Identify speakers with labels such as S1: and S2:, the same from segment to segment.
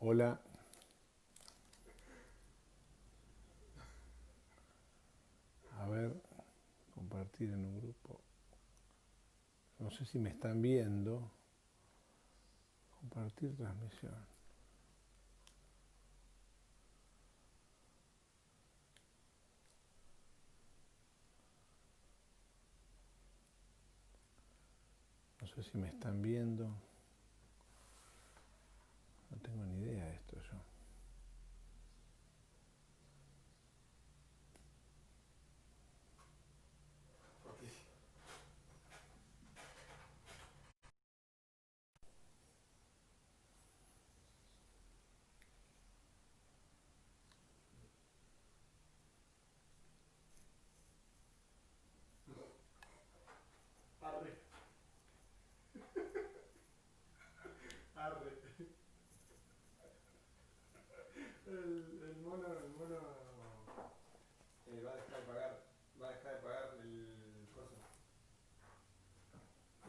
S1: Hola. A ver, compartir en un grupo. No sé si me están viendo. Compartir transmisión. No sé si me están viendo. No tengo ni idea de esto yo.
S2: Arre. Arre. El mono va a dejar de pagar. Va a dejar de pagar el coso.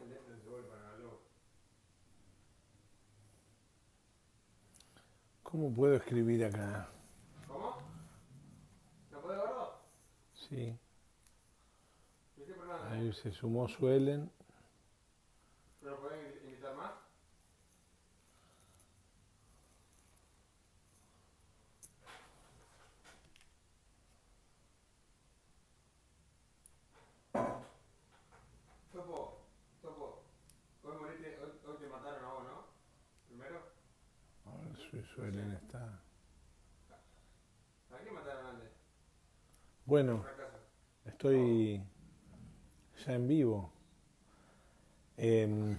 S2: El este se vuelve para luego.
S1: ¿Cómo puedo escribir acá?
S2: ¿Cómo? ¿No podés, gordo?
S1: Sí.
S2: ¿Y qué programa
S1: Ahí
S2: tenés?
S1: se sumó Suelen.
S2: ¿Pero podés invitar más? Topo, Topo. Hoy moriste, hoy te mataron a vos, ¿no? Primero.
S1: A ver si
S2: No sé.
S1: Suelen está.
S2: ¿A quién mataron antes?
S1: Bueno,
S2: Fracaso. ¿A vos?
S1: estoy ya en vivo.
S2: Bueno.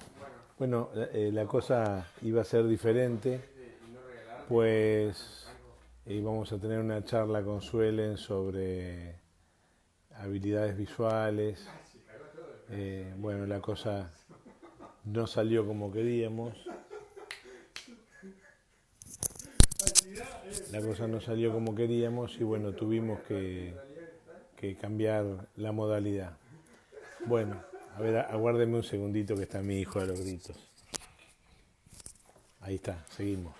S1: Bueno, la
S2: Topo.
S1: cosa iba a ser diferente,
S2: Y no regalarte como
S1: pues
S2: Franco.
S1: íbamos a tener una charla con Suelen sobre habilidades visuales.
S2: Se cagó todo el Franco.
S1: Bueno, la cosa no salió como queríamos. La cosa no salió como queríamos y bueno, tuvimos que cambiar la modalidad. Bueno, a ver, aguárdeme un segundito que está mi hijo a los gritos. Ahí está, seguimos.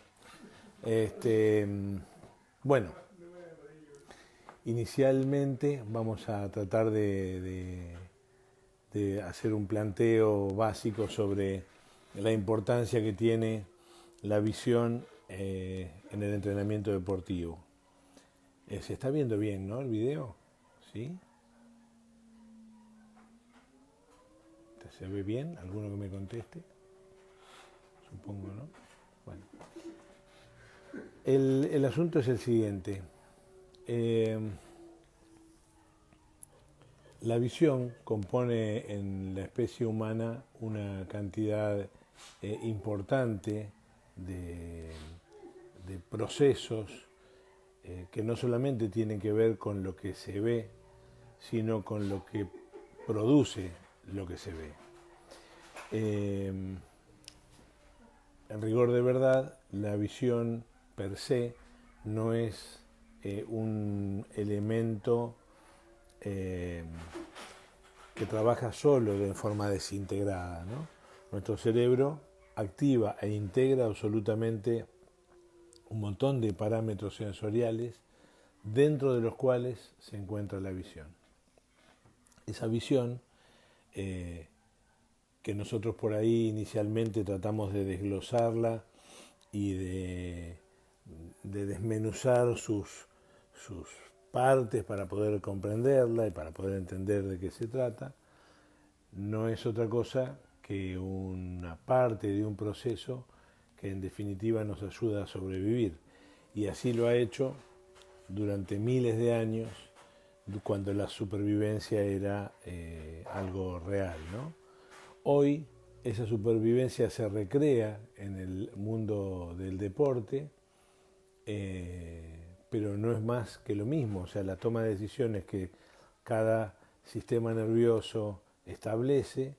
S1: Bueno, inicialmente vamos a tratar de hacer un planteo básico sobre la importancia que tiene la visión en el entrenamiento deportivo. Se está viendo bien, ¿no? El video, ¿sí? ¿Se ve bien? ¿Alguno que me conteste? Supongo, ¿no? Bueno. El asunto es el siguiente. Eh, la visión compone en la especie humana una cantidad importante de, de procesos que no solamente tienen que ver con lo que se ve, sino con lo que produce lo que se ve. En rigor de verdad, la visión per se no es un elemento eh, que trabaja solo de forma desintegrada, ¿no? Nuestro cerebro activa e integra absolutamente un montón de parámetros sensoriales dentro de los cuales se encuentra la visión. Esa visión que nosotros por ahí inicialmente tratamos de desglosarla y de desmenuzar sus partes para poder comprenderla y para poder entender de qué se trata, no es otra cosa que una parte de un proceso que en definitiva nos ayuda a sobrevivir. Y así lo ha hecho durante miles de años, cuando la supervivencia era algo real, ¿no? Hoy esa supervivencia se recrea en el mundo del deporte, pero no es más que lo mismo. O sea, la toma de decisiones que cada sistema nervioso establece,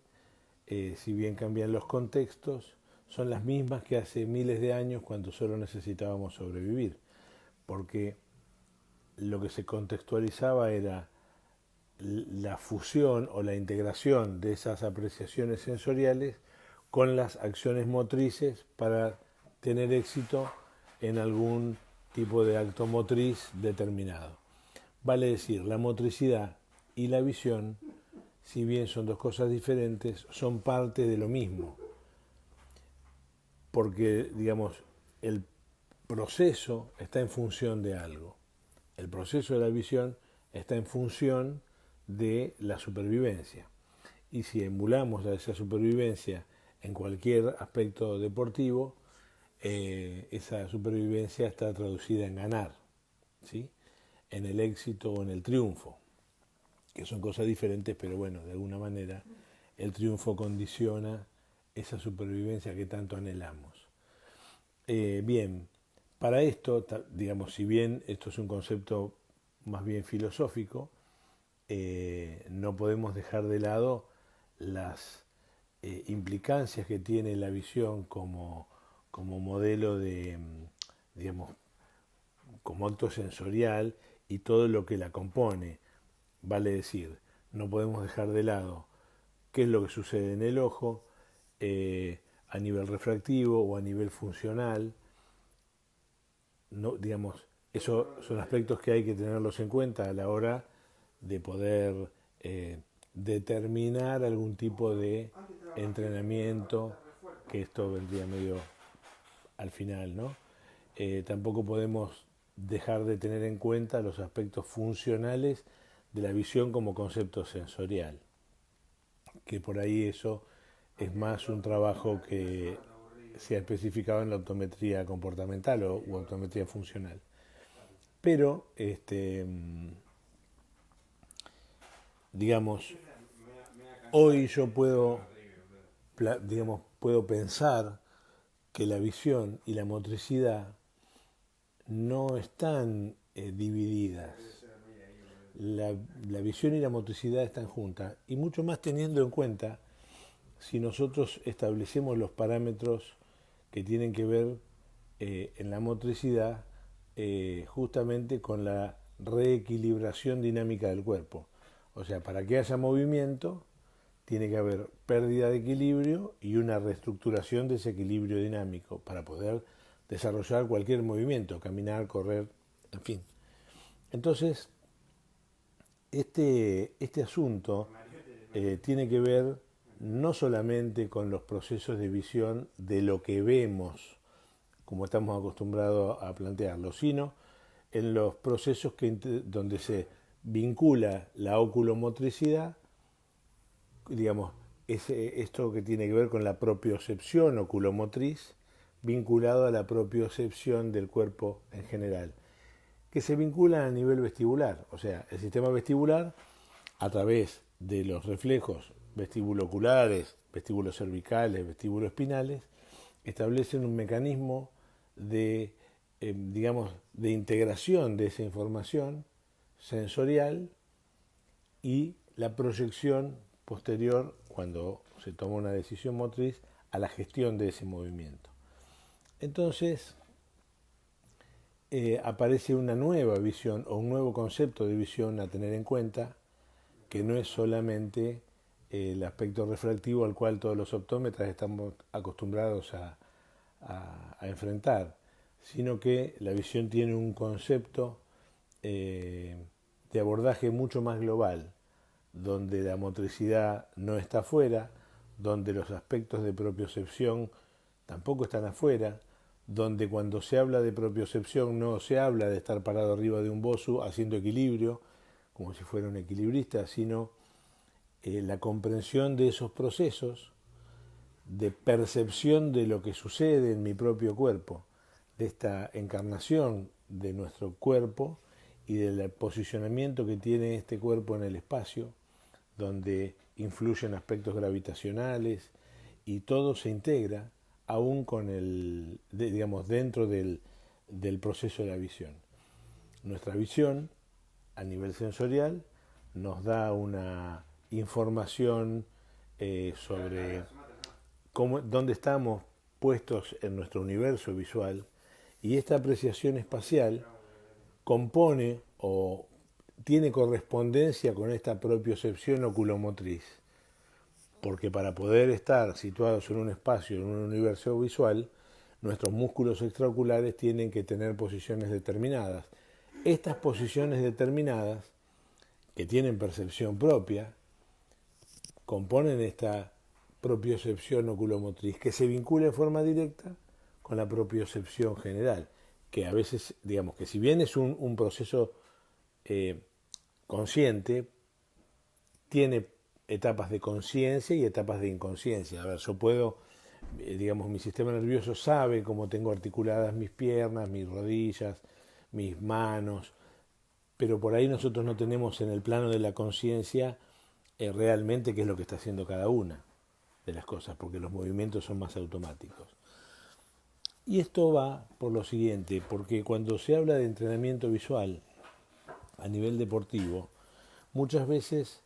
S1: si bien cambian los contextos, son las mismas que hace miles de años cuando solo necesitábamos sobrevivir. Porque lo que se contextualizaba era la fusión o la integración de esas apreciaciones sensoriales con las acciones motrices para tener éxito en algún tipo de acto motriz determinado. Vale decir, la motricidad y la visión, si bien son dos cosas diferentes, son parte de lo mismo, porque, digamos, el proceso está en función de algo. El proceso de la visión está en función de la supervivencia. Y si emulamos a esa supervivencia en cualquier aspecto deportivo, esa supervivencia está traducida en ganar, ¿sí? En el éxito o en el triunfo, que son cosas diferentes, pero bueno, de alguna manera el triunfo condiciona esa supervivencia que tanto anhelamos. Bien, para esto, digamos, si bien esto es un concepto más bien filosófico, no podemos dejar de lado las implicancias que tiene la visión como modelo de, digamos, como acto sensorial y todo lo que la compone. Vale decir, no podemos dejar de lado qué es lo que sucede en el ojo a nivel refractivo o a nivel funcional. No, digamos, esos son aspectos que hay que tenerlos en cuenta a la hora de poder determinar algún tipo de entrenamiento, que esto vendría medio al final, ¿no? Tampoco podemos dejar de tener en cuenta los aspectos funcionales de la visión como concepto sensorial, que por ahí eso es más un trabajo que se ha especificado en la optometría comportamental o optometría funcional. Pero, digamos, hoy yo puedo, digamos, puedo pensar que la visión y la motricidad no están divididas. La visión y la motricidad están juntas, y mucho más teniendo en cuenta si nosotros establecemos los parámetros que tienen que ver en la motricidad justamente con la reequilibración dinámica del cuerpo. O sea, para que haya movimiento tiene que haber pérdida de equilibrio y una reestructuración de ese equilibrio dinámico para poder desarrollar cualquier movimiento, caminar, correr, en fin. Entonces, este asunto tiene que ver no solamente con los procesos de visión de lo que vemos, como estamos acostumbrados a plantearlo, sino en los procesos donde se vincula la oculomotricidad, digamos, esto que tiene que ver con la propiocepción oculomotriz, vinculado a la propiocepción del cuerpo en general, que se vincula a nivel vestibular, o sea, el sistema vestibular a través de los reflejos vestibuloculares, vestíbulos cervicales, vestíbulos espinales, establecen un mecanismo de, digamos, de integración de esa información sensorial y la proyección posterior, cuando se toma una decisión motriz, a la gestión de ese movimiento. Entonces, aparece una nueva visión o un nuevo concepto de visión a tener en cuenta, que no es solamente el aspecto refractivo al cual todos los optómetras estamos acostumbrados a enfrentar, sino que la visión tiene un concepto de abordaje mucho más global, donde la motricidad no está afuera, donde los aspectos de propiocepción tampoco están afuera, donde cuando se habla de propiocepción no se habla de estar parado arriba de un bosu haciendo equilibrio, como si fuera un equilibrista, sino la comprensión de esos procesos de percepción de lo que sucede en mi propio cuerpo, de esta encarnación de nuestro cuerpo y del posicionamiento que tiene este cuerpo en el espacio, donde influyen aspectos gravitacionales y todo se integra aún con digamos, dentro del proceso de la visión. Nuestra visión a nivel sensorial nos da una información sobre dónde estamos puestos en nuestro universo visual, y esta apreciación espacial compone o tiene correspondencia con esta propiocepción oculomotriz, porque para poder estar situados en un espacio, en un universo visual, nuestros músculos extraoculares tienen que tener posiciones determinadas. Estas posiciones determinadas, que tienen percepción propia, componen esta propiocepción oculomotriz, que se vincula en forma directa con la propiocepción general, que a veces, digamos que si bien es un proceso consciente, tiene etapas de conciencia y etapas de inconsciencia. A ver, yo puedo, digamos, mi sistema nervioso sabe cómo tengo articuladas mis piernas, mis rodillas, mis manos, pero por ahí nosotros no tenemos en el plano de la conciencia realmente qué es lo que está haciendo cada una de las cosas, porque los movimientos son más automáticos. Y esto va por lo siguiente, porque cuando se habla de entrenamiento visual a nivel deportivo, muchas veces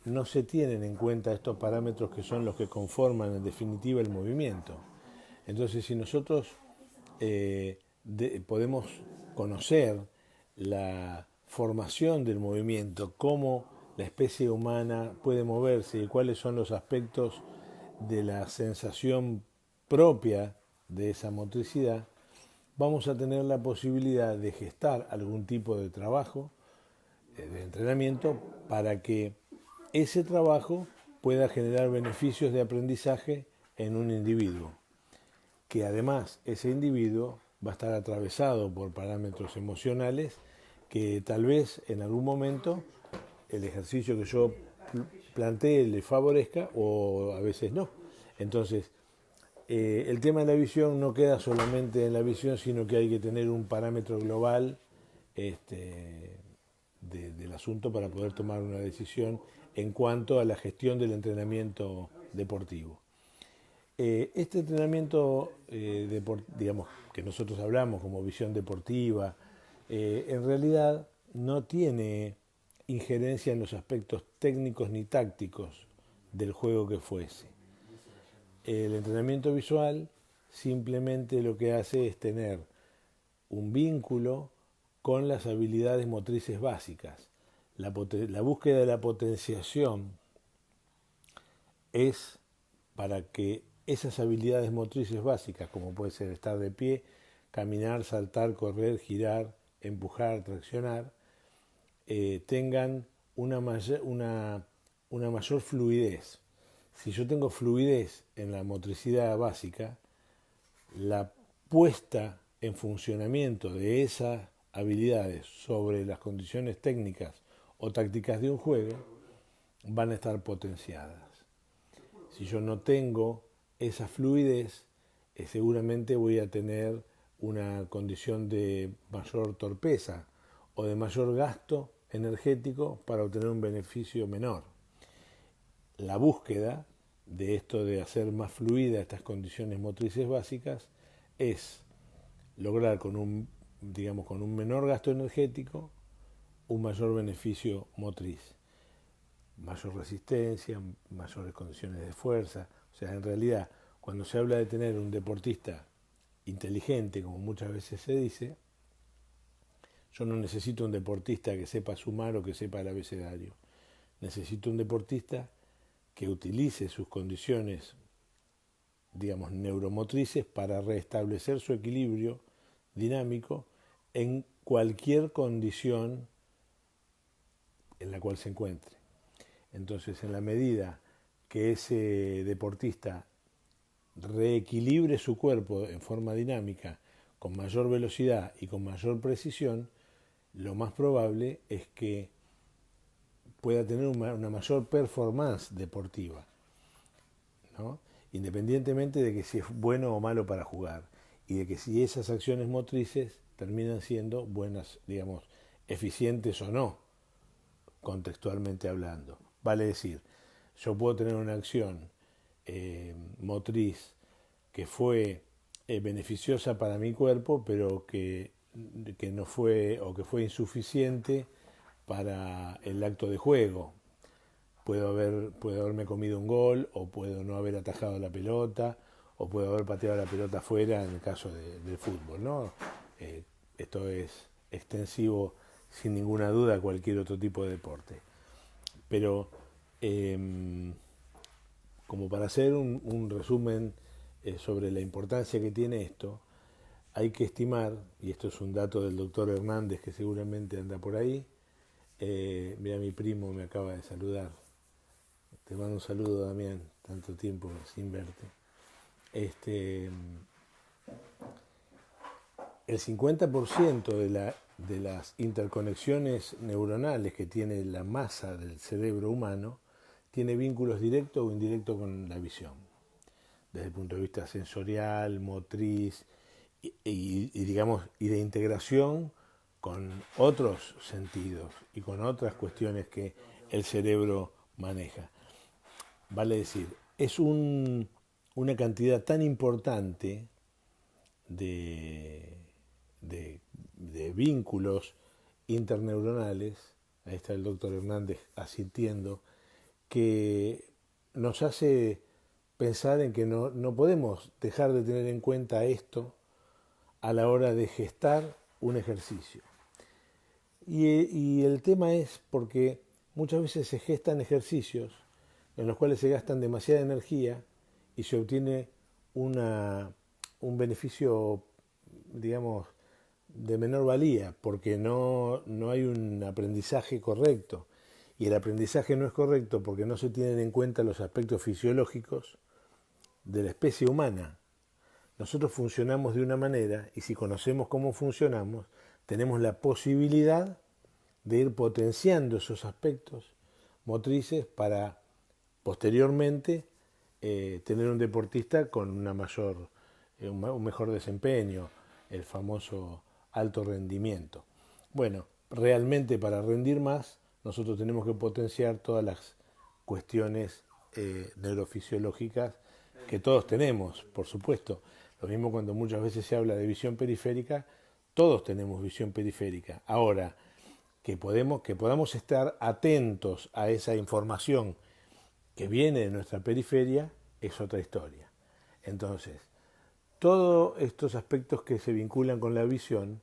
S1: no se tienen en cuenta estos parámetros que son los que conforman en definitiva el movimiento. Entonces, si nosotros podemos conocer la formación del movimiento, cómo la especie humana puede moverse y cuáles son los aspectos de la sensación propia de esa motricidad, vamos a tener la posibilidad de gestar algún tipo de trabajo, de entrenamiento, para que ese trabajo pueda generar beneficios de aprendizaje en un individuo, que además ese individuo va a estar atravesado por parámetros emocionales que tal vez en algún momento el ejercicio que yo plantee le favorezca o a veces no. Entonces, el tema de la visión no queda solamente en la visión, sino que hay que tener un parámetro global del asunto para poder tomar una decisión en cuanto a la gestión del entrenamiento deportivo. Este entrenamiento, digamos, que nosotros hablamos como visión deportiva, en realidad no tiene injerencia en los aspectos técnicos ni tácticos del juego que fuese. El entrenamiento visual simplemente lo que hace es tener un vínculo con las habilidades motrices básicas. La búsqueda de la potenciación es para que esas habilidades motrices básicas, como puede ser estar de pie, caminar, saltar, correr, girar, empujar, traccionar, tengan una mayor fluidez. Si yo tengo fluidez en la motricidad básica, la puesta en funcionamiento de esas habilidades sobre las condiciones técnicas o tácticas de un juego van a estar potenciadas. Si yo no tengo esa fluidez, seguramente voy a tener una condición de mayor torpeza o de mayor gasto energético para obtener un beneficio menor. La búsqueda de esto de hacer más fluida estas condiciones motrices básicas es lograr con un menor gasto energético un mayor beneficio motriz, mayor resistencia, mayores condiciones de fuerza. O sea, en realidad, cuando se habla de tener un deportista inteligente, como muchas veces se dice, yo no necesito un deportista que sepa sumar o que sepa el abecedario. Necesito un deportista que utilice sus condiciones, digamos, neuromotrices para restablecer su equilibrio dinámico en cualquier condición en la cual se encuentre. Entonces, en la medida que ese deportista reequilibre su cuerpo en forma dinámica, con mayor velocidad y con mayor precisión, lo más probable es que pueda tener una mayor performance deportiva, ¿no? Independientemente de que si es bueno o malo para jugar, y de que si esas acciones motrices terminan siendo buenas, digamos, eficientes o no, contextualmente hablando. Vale decir, yo puedo tener una acción motriz que fue beneficiosa para mi cuerpo, pero que no fue, o que fue insuficiente para el acto de juego. Puedo haberme comido un gol, o puedo no haber atajado la pelota, o puedo haber pateado la pelota afuera en el caso del fútbol, ¿no? Esto es extensivo sin ninguna duda a cualquier otro tipo de deporte. Pero como para hacer un resumen sobre la importancia que tiene esto, hay que estimar, y esto es un dato del doctor Hernández que seguramente anda por ahí, mira, mi primo me acaba de saludar. Te mando un saludo, Damián, tanto tiempo sin verte. El 50% de las interconexiones neuronales que tiene la masa del cerebro humano tiene vínculos directos o indirectos con la visión, desde el punto de vista sensorial, motriz y de integración con otros sentidos y con otras cuestiones que el cerebro maneja. Vale decir, es una cantidad tan importante de vínculos interneuronales, ahí está el doctor Hernández asintiendo, que nos hace pensar en que no podemos dejar de tener en cuenta esto a la hora de gestar un ejercicio. Y el tema es porque muchas veces se gestan ejercicios en los cuales se gastan demasiada energía y se obtiene un beneficio, digamos, de menor valía, porque no hay un aprendizaje correcto. Y el aprendizaje no es correcto porque no se tienen en cuenta los aspectos fisiológicos de la especie humana. Nosotros funcionamos de una manera y si conocemos cómo funcionamos, tenemos la posibilidad de ir potenciando esos aspectos motrices para posteriormente tener un deportista con un mejor desempeño, el famoso alto rendimiento. Bueno, realmente para rendir más, nosotros tenemos que potenciar todas las cuestiones neurofisiológicas que todos tenemos, por supuesto. Lo mismo cuando muchas veces se habla de visión periférica, todos tenemos visión periférica. Ahora, que podamos estar atentos a esa información que viene de nuestra periferia es otra historia. Entonces, todos estos aspectos que se vinculan con la visión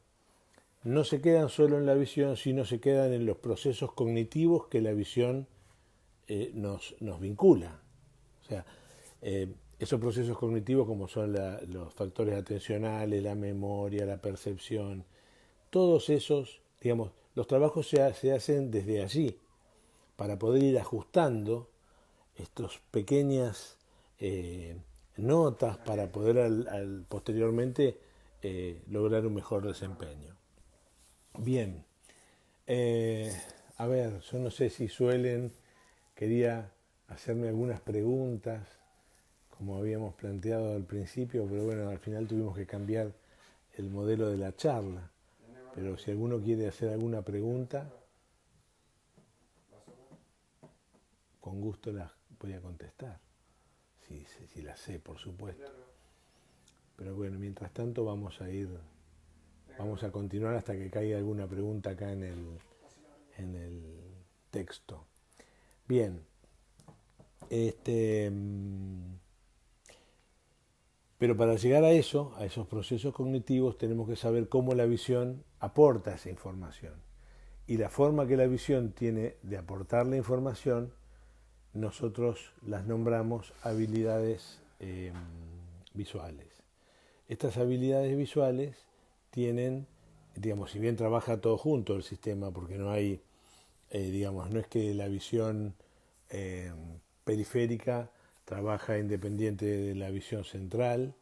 S1: no se quedan solo en la visión, sino se quedan en los procesos cognitivos que la visión nos vincula. O sea, esos procesos cognitivos como son los factores atencionales, la memoria, la percepción, todos esos, digamos, los trabajos se hacen desde allí para poder ir ajustando estas pequeñas notas para poder posteriormente lograr un mejor desempeño. Bien, a ver, yo no sé si quería hacerme algunas preguntas, como habíamos planteado al principio, pero bueno, al final tuvimos que cambiar el modelo de la charla. Pero si alguno quiere hacer alguna pregunta, con gusto las voy a contestar, si las sé, por supuesto. Pero bueno, mientras tanto vamos a continuar hasta que caiga alguna pregunta acá en el texto. Bien, pero para llegar a esos procesos cognitivos, tenemos que saber cómo la visión aporta esa información. Y la forma que la visión tiene de aportar la información, nosotros las nombramos habilidades visuales. Estas habilidades visuales tienen, digamos, si bien trabaja todo junto el sistema, porque no hay, digamos, no es que la visión periférica trabaja independiente de la visión central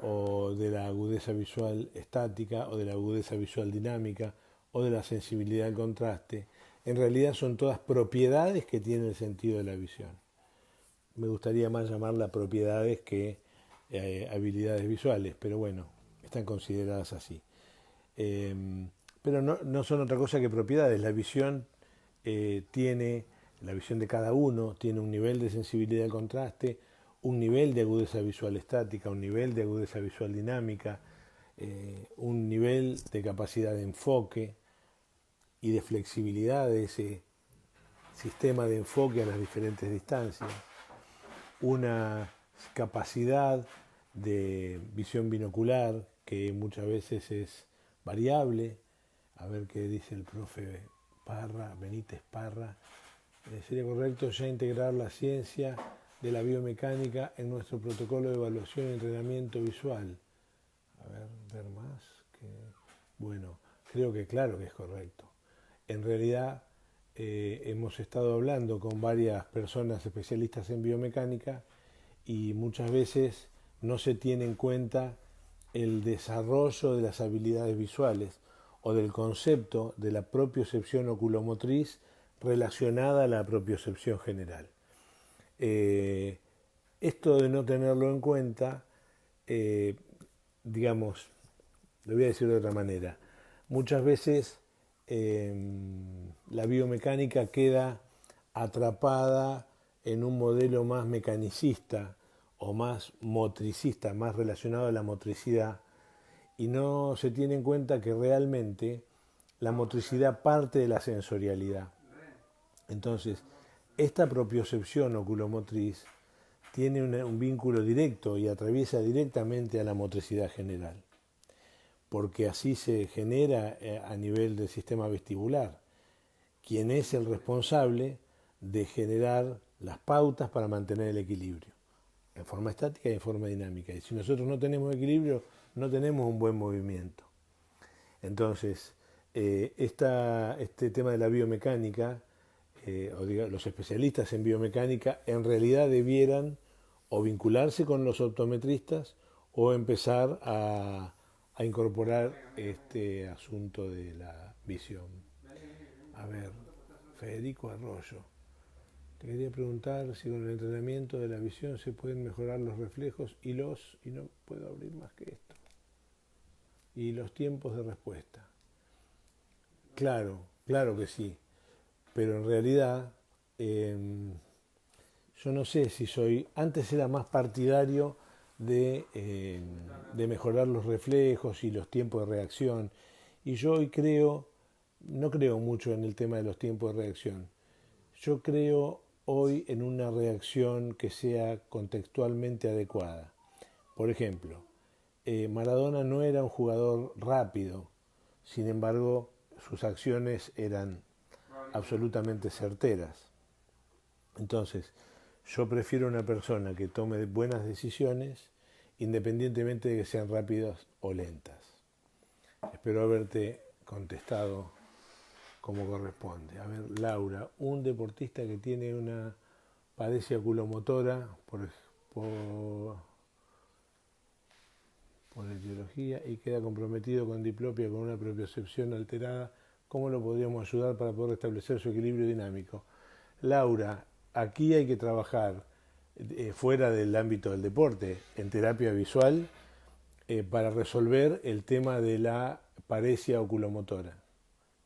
S1: o de la agudeza visual estática o de la agudeza visual dinámica o de la sensibilidad al contraste. En realidad son todas propiedades que tiene el sentido de la visión. Me gustaría más llamarlas propiedades que habilidades visuales, pero bueno, están consideradas así. Pero no son otra cosa que propiedades. La visión la visión de cada uno tiene un nivel de sensibilidad al contraste, un nivel de agudeza visual estática, un nivel de agudeza visual dinámica, un nivel de capacidad de enfoque y de flexibilidad de ese sistema de enfoque a las diferentes distancias, una capacidad de visión binocular que muchas veces es variable. A ver qué dice el profe Benítez Parra. Sería correcto ya integrar la ciencia de la biomecánica en nuestro protocolo de evaluación y entrenamiento visual. A ver más. Bueno, creo que claro que es correcto. En realidad hemos estado hablando con varias personas especialistas en biomecánica y muchas veces no se tiene en cuenta el desarrollo de las habilidades visuales o del concepto de la propiocepción oculomotriz relacionada a la propiocepción general. Esto de no tenerlo en cuenta, digamos, lo voy a decir de otra manera, muchas veces la biomecánica queda atrapada en un modelo más mecanicista o más motricista, más relacionado a la motricidad, y no se tiene en cuenta que realmente la motricidad parte de la sensorialidad. Entonces, esta propiocepción oculomotriz tiene un vínculo directo y atraviesa directamente a la motricidad general, porque así se genera a nivel del sistema vestibular, quien es el responsable de generar las pautas para mantener el equilibrio, en forma estática y en forma dinámica. Y si nosotros no tenemos equilibrio, no tenemos un buen movimiento. Entonces, este tema de la biomecánica, los especialistas en biomecánica en realidad debieran o vincularse con los optometristas o empezar a incorporar este asunto de la visión. A ver, Federico Arroyo. Te quería preguntar si con el entrenamiento de la visión se pueden mejorar los reflejos y no puedo abrir más que esto. Y los tiempos de respuesta. Claro, claro que sí. Pero en realidad, yo no sé si antes era más partidario de mejorar los reflejos y los tiempos de reacción. Y yo hoy no creo mucho en el tema de los tiempos de reacción. Yo creo hoy en una reacción que sea contextualmente adecuada. Por ejemplo, Maradona no era un jugador rápido, sin embargo, sus acciones eran absolutamente certeras. Entonces, yo prefiero una persona que tome buenas decisiones independientemente de que sean rápidas o lentas. Espero haberte contestado como corresponde. A ver, Laura, un deportista que tiene una paresia oculomotora por etiología y queda comprometido con diplopia con una propiocepción alterada, ¿cómo lo podríamos ayudar para poder restablecer su equilibrio dinámico? Laura, aquí hay que trabajar fuera del ámbito del deporte, en terapia visual, para resolver el tema de la paresia oculomotora,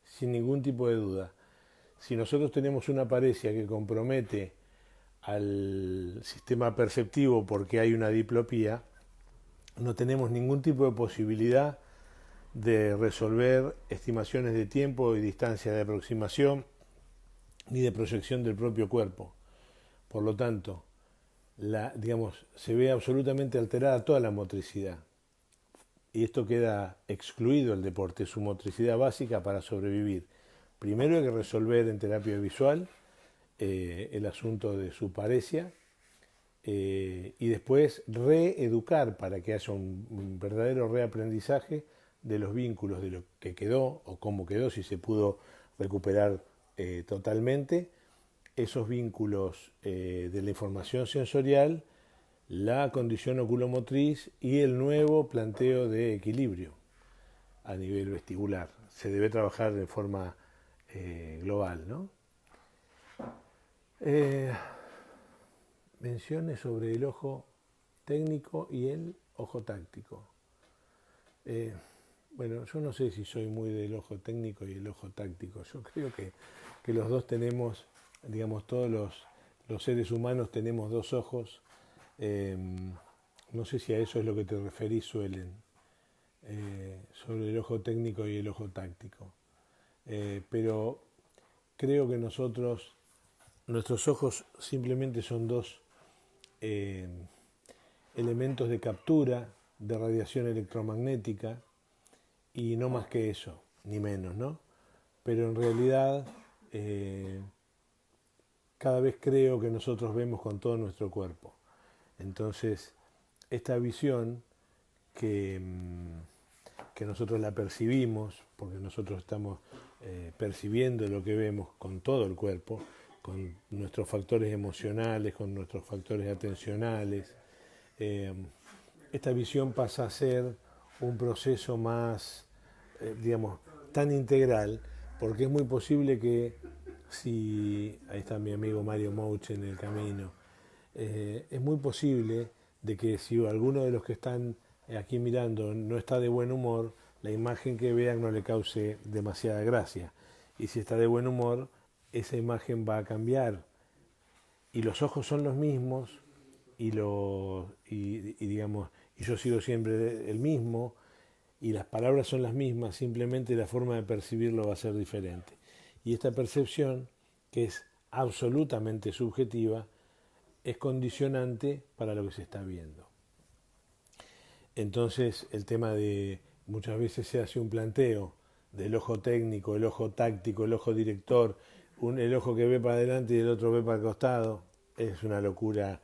S1: sin ningún tipo de duda. Si nosotros tenemos una paresia que compromete al sistema perceptivo porque hay una diplopía, no tenemos ningún tipo de posibilidad de resolver estimaciones de tiempo y distancia de aproximación ni de proyección del propio cuerpo. Por lo tanto, se ve absolutamente alterada toda la motricidad. Y esto queda excluido del deporte, su motricidad básica para sobrevivir. Primero hay que resolver en terapia visual el asunto de su paresia y después reeducar para que haya un verdadero reaprendizaje de los vínculos, de lo que quedó o cómo quedó, si se pudo recuperar totalmente, esos vínculos de la información sensorial, la condición oculomotriz y el nuevo planteo de equilibrio a nivel vestibular. Se debe trabajar de forma global, ¿no? Menciones sobre el ojo técnico y el ojo táctico. Bueno, yo no sé si soy muy del ojo técnico y el ojo táctico. Yo creo que los dos tenemos, digamos, todos los seres humanos tenemos dos ojos. No sé si a eso es lo que te referís, Suelen, sobre el ojo técnico y el ojo táctico. Pero creo que nuestros ojos simplemente son dos elementos de captura de radiación electromagnética y no más que eso, ni menos, ¿no? Pero en realidad cada vez creo que nosotros vemos con todo nuestro cuerpo. Entonces, esta visión que nosotros la percibimos, porque nosotros estamos percibiendo lo que vemos con todo el cuerpo, con nuestros factores emocionales, con nuestros factores atencionales, esta visión pasa a ser un proceso más, digamos, tan integral, porque es muy posible que si, ahí está mi amigo Mario Mouch en el camino, es muy posible de que si alguno de los que están aquí mirando no está de buen humor, la imagen que vean no le cause demasiada gracia. Y si está de buen humor, esa imagen va a cambiar. Y los ojos son los mismos, digamos, y yo sigo siempre el mismo, y las palabras son las mismas, simplemente la forma de percibirlo va a ser diferente. Y esta percepción, que es absolutamente subjetiva, es condicionante para lo que se está viendo. Entonces, el tema de, muchas veces se hace un planteo del ojo técnico, el ojo táctico, el ojo director, el ojo que ve para adelante y el otro ve para el costado, es una locura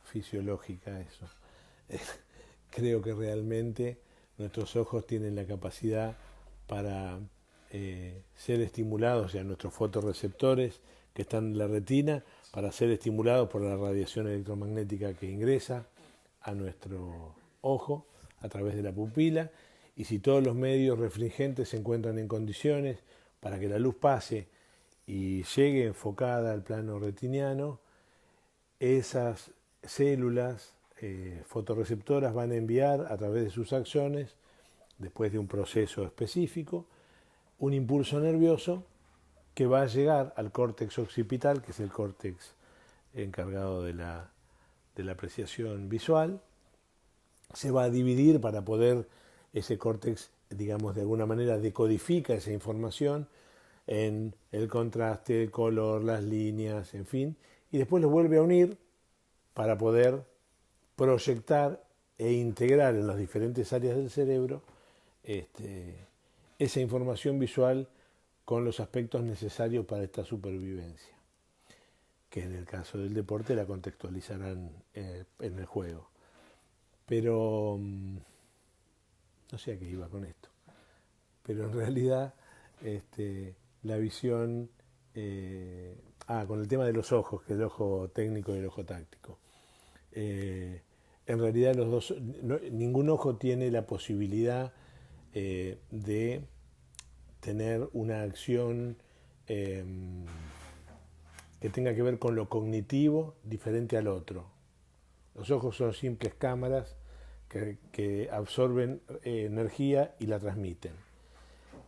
S1: fisiológica eso. Creo que realmente nuestros ojos tienen la capacidad para ser estimulados, o sea, nuestros fotorreceptores que están en la retina, para ser estimulados por la radiación electromagnética que ingresa a nuestro ojo a través de la pupila, y si todos los medios refringentes se encuentran en condiciones para que la luz pase y llegue enfocada al plano retiniano, esas células fotorreceptoras van a enviar a través de sus acciones, después de un proceso específico, un impulso nervioso que va a llegar al córtex occipital, que es el córtex encargado de la apreciación visual. Se va a dividir para poder, ese córtex, digamos, de alguna manera decodifica esa información en el contraste, el color, las líneas, en fin, y después lo vuelve a unir para poder proyectar e integrar en las diferentes áreas del cerebro esa información visual con los aspectos necesarios para esta supervivencia, que en el caso del deporte la contextualizarán en el juego. Pero no sé a qué iba con esto, pero en realidad la visión, con el tema de los ojos, que es el ojo técnico y el ojo táctico. En realidad los dos, ningún ojo tiene la posibilidad de tener una acción que tenga que ver con lo cognitivo diferente al otro. Los ojos son simples cámaras que absorben energía y la transmiten.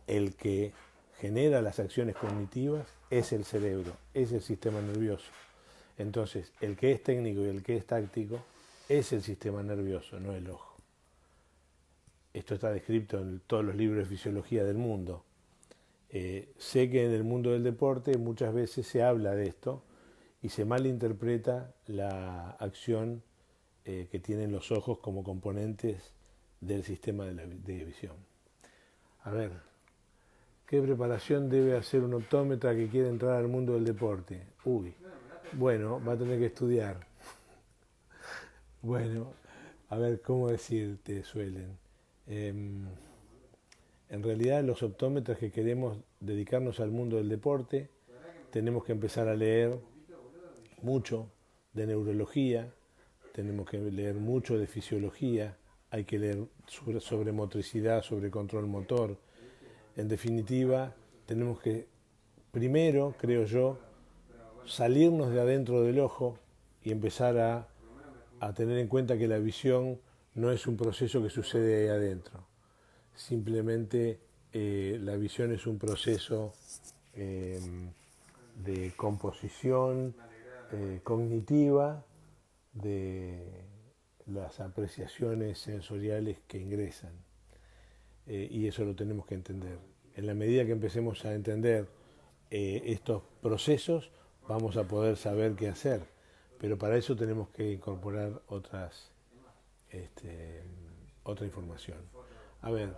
S1: El que genera las acciones cognitivas es el cerebro, es el sistema nervioso. Entonces, el que es técnico y el que es táctico es el sistema nervioso, no el ojo. Esto está descrito en todos los libros de fisiología del mundo. Sé que en el mundo del deporte muchas veces se habla de esto y se malinterpreta la acción que tienen los ojos como componentes del sistema de visión. A ver, ¿qué preparación debe hacer un optómetra que quiere entrar al mundo del deporte? Bueno, va a tener que estudiar. Bueno, a ver, ¿cómo decirte suelen? En realidad los optómetras que queremos dedicarnos al mundo del deporte, tenemos que empezar a leer mucho de neurología, tenemos que leer mucho de fisiología, hay que leer sobre motricidad, sobre control motor. En definitiva, tenemos que, primero, creo yo, salirnos de adentro del ojo y empezar a tener en cuenta que la visión no es un proceso que sucede ahí adentro. Simplemente la visión es un proceso de composición cognitiva de las apreciaciones sensoriales que ingresan. Y eso lo tenemos que entender. En la medida que empecemos a entender estos procesos, vamos a poder saber qué hacer. Pero para eso tenemos que incorporar otra información. A ver,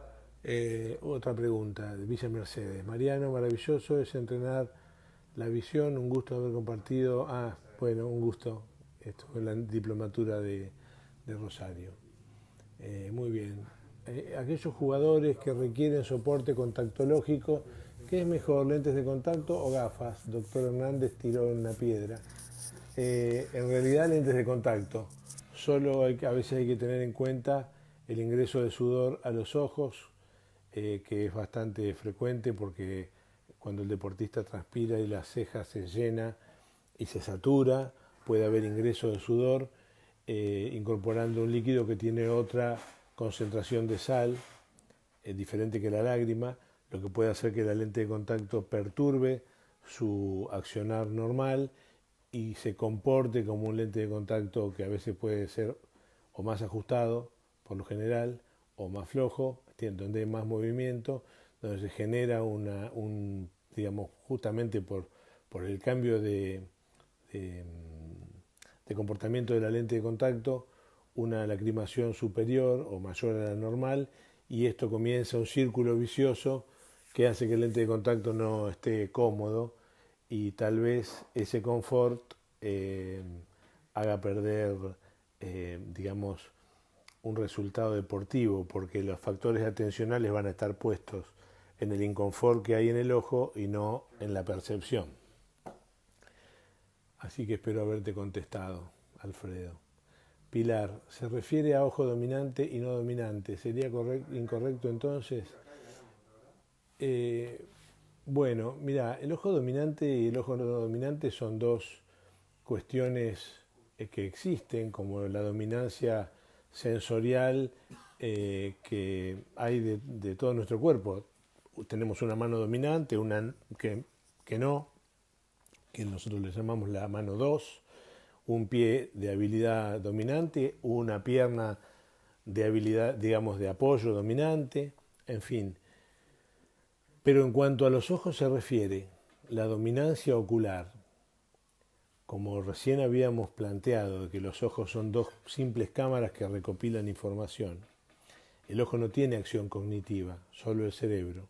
S1: otra pregunta de Villa Mercedes. Mariano, maravilloso es entrenar La visión, un gusto haber compartido. Bueno, un gusto. Esto fue la diplomatura de Rosario. Muy bien. Aquellos jugadores que requieren soporte contactológico, ¿qué es mejor, lentes de contacto o gafas? Doctor Hernández tiró una piedra. En realidad lentes de contacto. Solo a veces hay que tener en cuenta el ingreso de sudor a los ojos, que es bastante frecuente porque cuando el deportista transpira y la ceja se llena y se satura, puede haber ingreso de sudor, incorporando un líquido que tiene otra concentración de sal, diferente que la lágrima, lo que puede hacer que la lente de contacto perturbe su accionar normal y se comporte como un lente de contacto que a veces puede ser o más ajustado, por lo general, o más flojo, donde hay más movimiento, donde se genera digamos, justamente por el cambio de comportamiento de la lente de contacto, una lacrimación superior o mayor a la normal, y esto comienza un círculo vicioso que hace que el lente de contacto no esté cómodo y tal vez ese confort haga perder, digamos, un resultado deportivo, porque los factores atencionales van a estar puestos en el inconfort que hay en el ojo y no en la percepción. Así que espero haberte contestado, Alfredo. Pilar, se refiere a ojo dominante y no dominante. ¿Sería incorrecto entonces? Bueno, mira, el ojo dominante y el ojo no dominante son dos cuestiones que existen, como la dominancia sensorial que hay de todo nuestro cuerpo. Tenemos una mano dominante, una que no, que nosotros le llamamos la mano 2, un pie de habilidad dominante, una pierna de habilidad, digamos, de apoyo dominante, en fin. Pero en cuanto a los ojos se refiere, la dominancia ocular, como recién habíamos planteado, que los ojos son dos simples cámaras que recopilan información, el ojo no tiene acción cognitiva, solo el cerebro.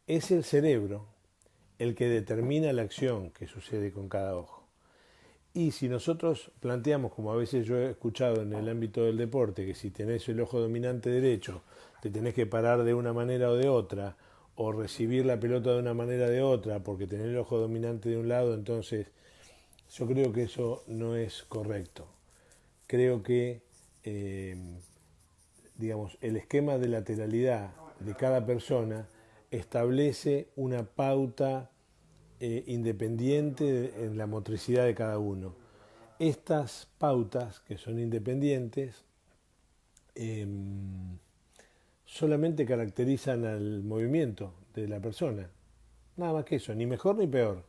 S1: Es el cerebro el que determina la acción que sucede con cada ojo. Y si nosotros planteamos, como a veces yo he escuchado en el ámbito del deporte, que si tenés el ojo dominante derecho, te tenés que parar de una manera o de otra, o recibir la pelota de una manera o de otra, porque tenés el ojo dominante de un lado, entonces yo creo que eso no es correcto. Creo que, digamos, el esquema de lateralidad de cada persona establece una pauta independiente en la motricidad de cada uno. Estas pautas, que son independientes, solamente caracterizan al movimiento de la persona. Nada más que eso, ni mejor ni peor.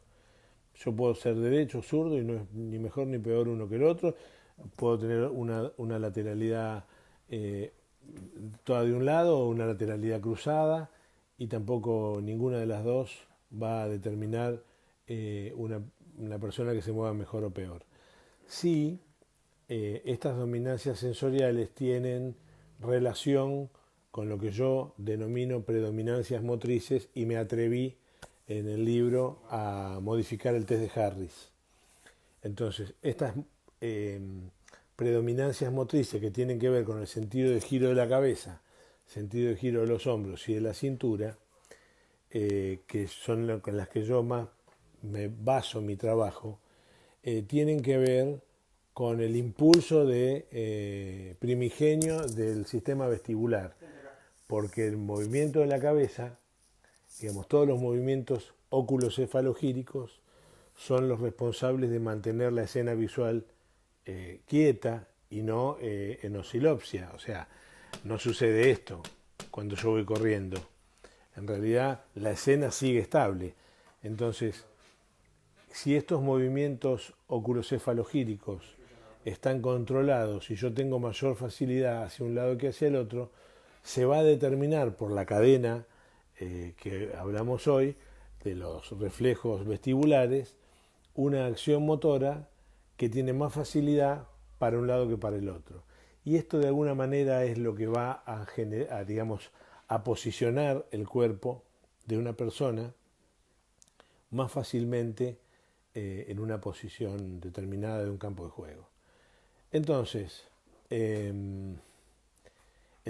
S1: Yo puedo ser derecho, zurdo, y no es ni mejor ni peor uno que el otro. Puedo tener una lateralidad toda de un lado o una lateralidad cruzada, y tampoco ninguna de las dos va a determinar una persona que se mueva mejor o peor. Sí, estas dominancias sensoriales tienen relación con lo que yo denomino predominancias motrices, y me atreví en el libro a modificar el test de Harris. Entonces, estas predominancias motrices que tienen que ver con el sentido de giro de la cabeza, sentido de giro de los hombros y de la cintura, que son con las que yo más me baso mi trabajo, tienen que ver con el impulso primigenio del sistema vestibular, porque el movimiento de la cabeza, digamos, todos los movimientos óculocefalogíricos son los responsables de mantener la escena visual quieta y no en oscilopsia. O sea, no sucede esto cuando yo voy corriendo. En realidad la escena sigue estable. Entonces, si estos movimientos oculocefalogíricos están controlados y yo tengo mayor facilidad hacia un lado que hacia el otro, se va a determinar por la cadena que hablamos hoy, de los reflejos vestibulares, una acción motora que tiene más facilidad para un lado que para el otro. Y esto de alguna manera es lo que va digamos, a posicionar el cuerpo de una persona más fácilmente en una posición determinada de un campo de juego. Entonces, el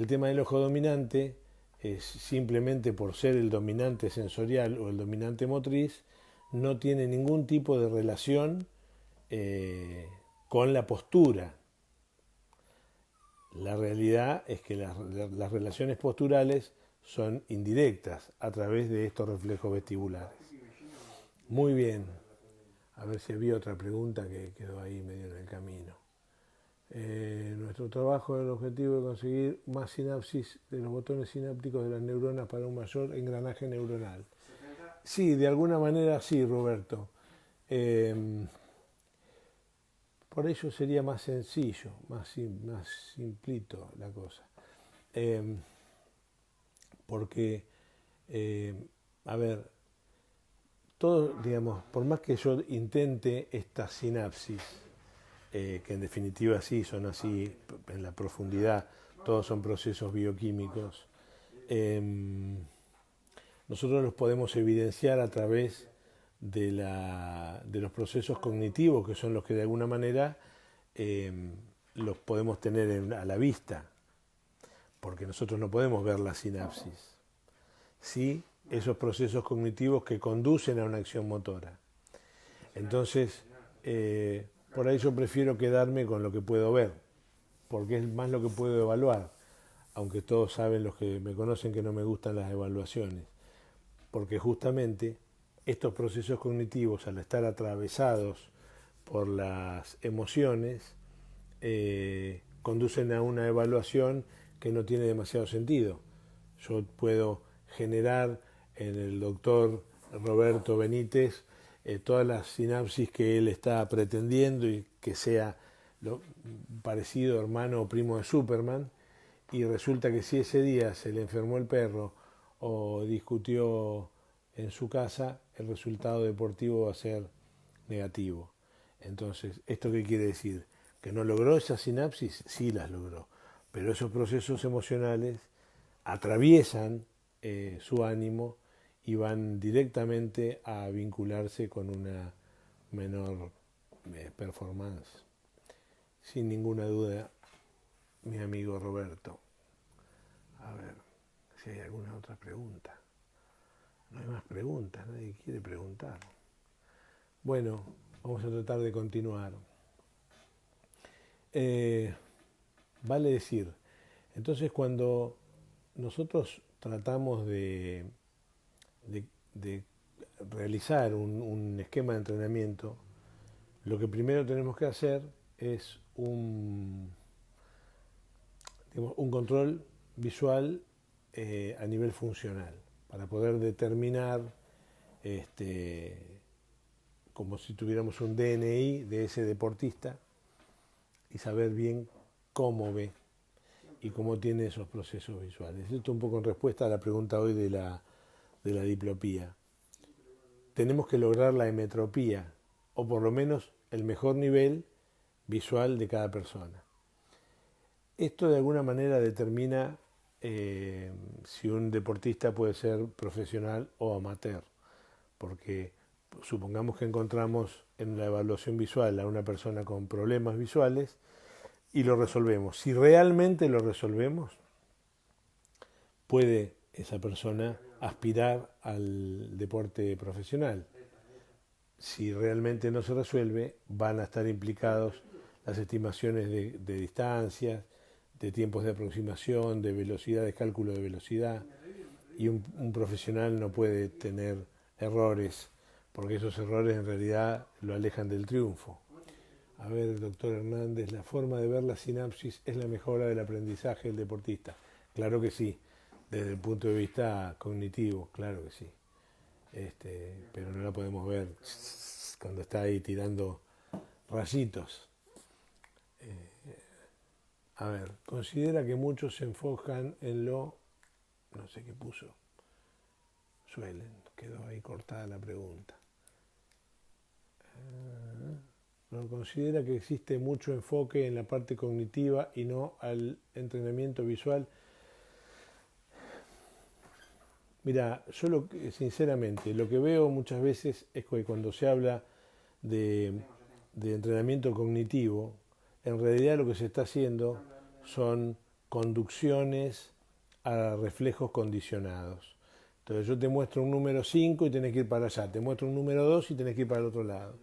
S1: tema del ojo dominante es simplemente por ser el dominante sensorial o el dominante motriz, no tiene ningún tipo de relación con la postura. La realidad es que las relaciones posturales son indirectas a través de estos reflejos vestibulares. Muy bien. A ver si había otra pregunta que quedó ahí medio en el camino. Nuestro trabajo es el objetivo de conseguir más sinapsis de los botones sinápticos de las neuronas para un mayor engranaje neuronal. Sí, de alguna manera sí, Roberto. Por ello sería más sencillo, más simplito la cosa. Porque, a ver, todo, digamos, por más que yo intente esta sinapsis, que en definitiva sí son así, en la profundidad, todos son procesos bioquímicos, nosotros los podemos evidenciar a través de los procesos cognitivos, que son los que de alguna manera los podemos tener a la vista, porque nosotros no podemos ver la sinapsis. Sí, esos procesos cognitivos que conducen a una acción motora. Entonces, por ahí yo prefiero quedarme con lo que puedo ver, porque es más lo que puedo evaluar, aunque todos saben, los que me conocen, que no me gustan las evaluaciones, porque justamente estos procesos cognitivos, al estar atravesados por las emociones, conducen a una evaluación que no tiene demasiado sentido. Yo puedo generar en el doctor Roberto Benítez todas las sinapsis que él está pretendiendo y que sea parecido, hermano o primo de Superman, y resulta que si ese día se le enfermó el perro o discutió en su casa, el resultado deportivo va a ser negativo. Entonces, ¿esto qué quiere decir? ¿Que no logró esas sinapsis? Sí las logró, pero esos procesos emocionales atraviesan su ánimo y van directamente a vincularse con una menor performance. Sin ninguna duda, mi amigo Roberto. A ver si hay alguna otra pregunta. No hay más preguntas, nadie quiere preguntar. Bueno, vamos a tratar de continuar. Vale decir, entonces cuando nosotros tratamos de realizar un esquema de entrenamiento, lo que primero tenemos que hacer es un control visual a nivel funcional, para poder determinar, como si tuviéramos un DNI de ese deportista, y saber bien cómo ve y cómo tiene esos procesos visuales. Esto un poco en respuesta a la pregunta hoy de la diplopía. Tenemos que lograr la emetropía, o por lo menos el mejor nivel visual de cada persona. Esto de alguna manera determina si un deportista puede ser profesional o amateur, porque supongamos que encontramos en la evaluación visual a una persona con problemas visuales y lo resolvemos. Si realmente lo resolvemos, puede esa persona aspirar al deporte profesional. Si realmente no se resuelve, van a estar implicados las estimaciones de distancias, de tiempos de aproximación, de velocidad, de cálculo de velocidad, y un profesional no puede tener errores, porque esos errores en realidad lo alejan del triunfo. A ver, doctor Hernández, ¿la forma de ver la sinapsis es la mejora del aprendizaje del deportista? Claro que sí, desde el punto de vista cognitivo, claro que sí. Pero no la podemos ver cuando está ahí tirando rayitos. A ver, considera que muchos se enfocan en lo... no sé qué puso. Suelen, quedó ahí cortada la pregunta. No, considera que existe mucho enfoque en la parte cognitiva y no al entrenamiento visual. Mira, sinceramente, lo que veo muchas veces es que cuando se habla de, de entrenamiento cognitivo, en realidad lo que se está haciendo son conducciones a reflejos condicionados. Entonces yo te muestro un número 5 y tenés que ir para allá, te muestro un número 2 y tenés que ir para el otro lado.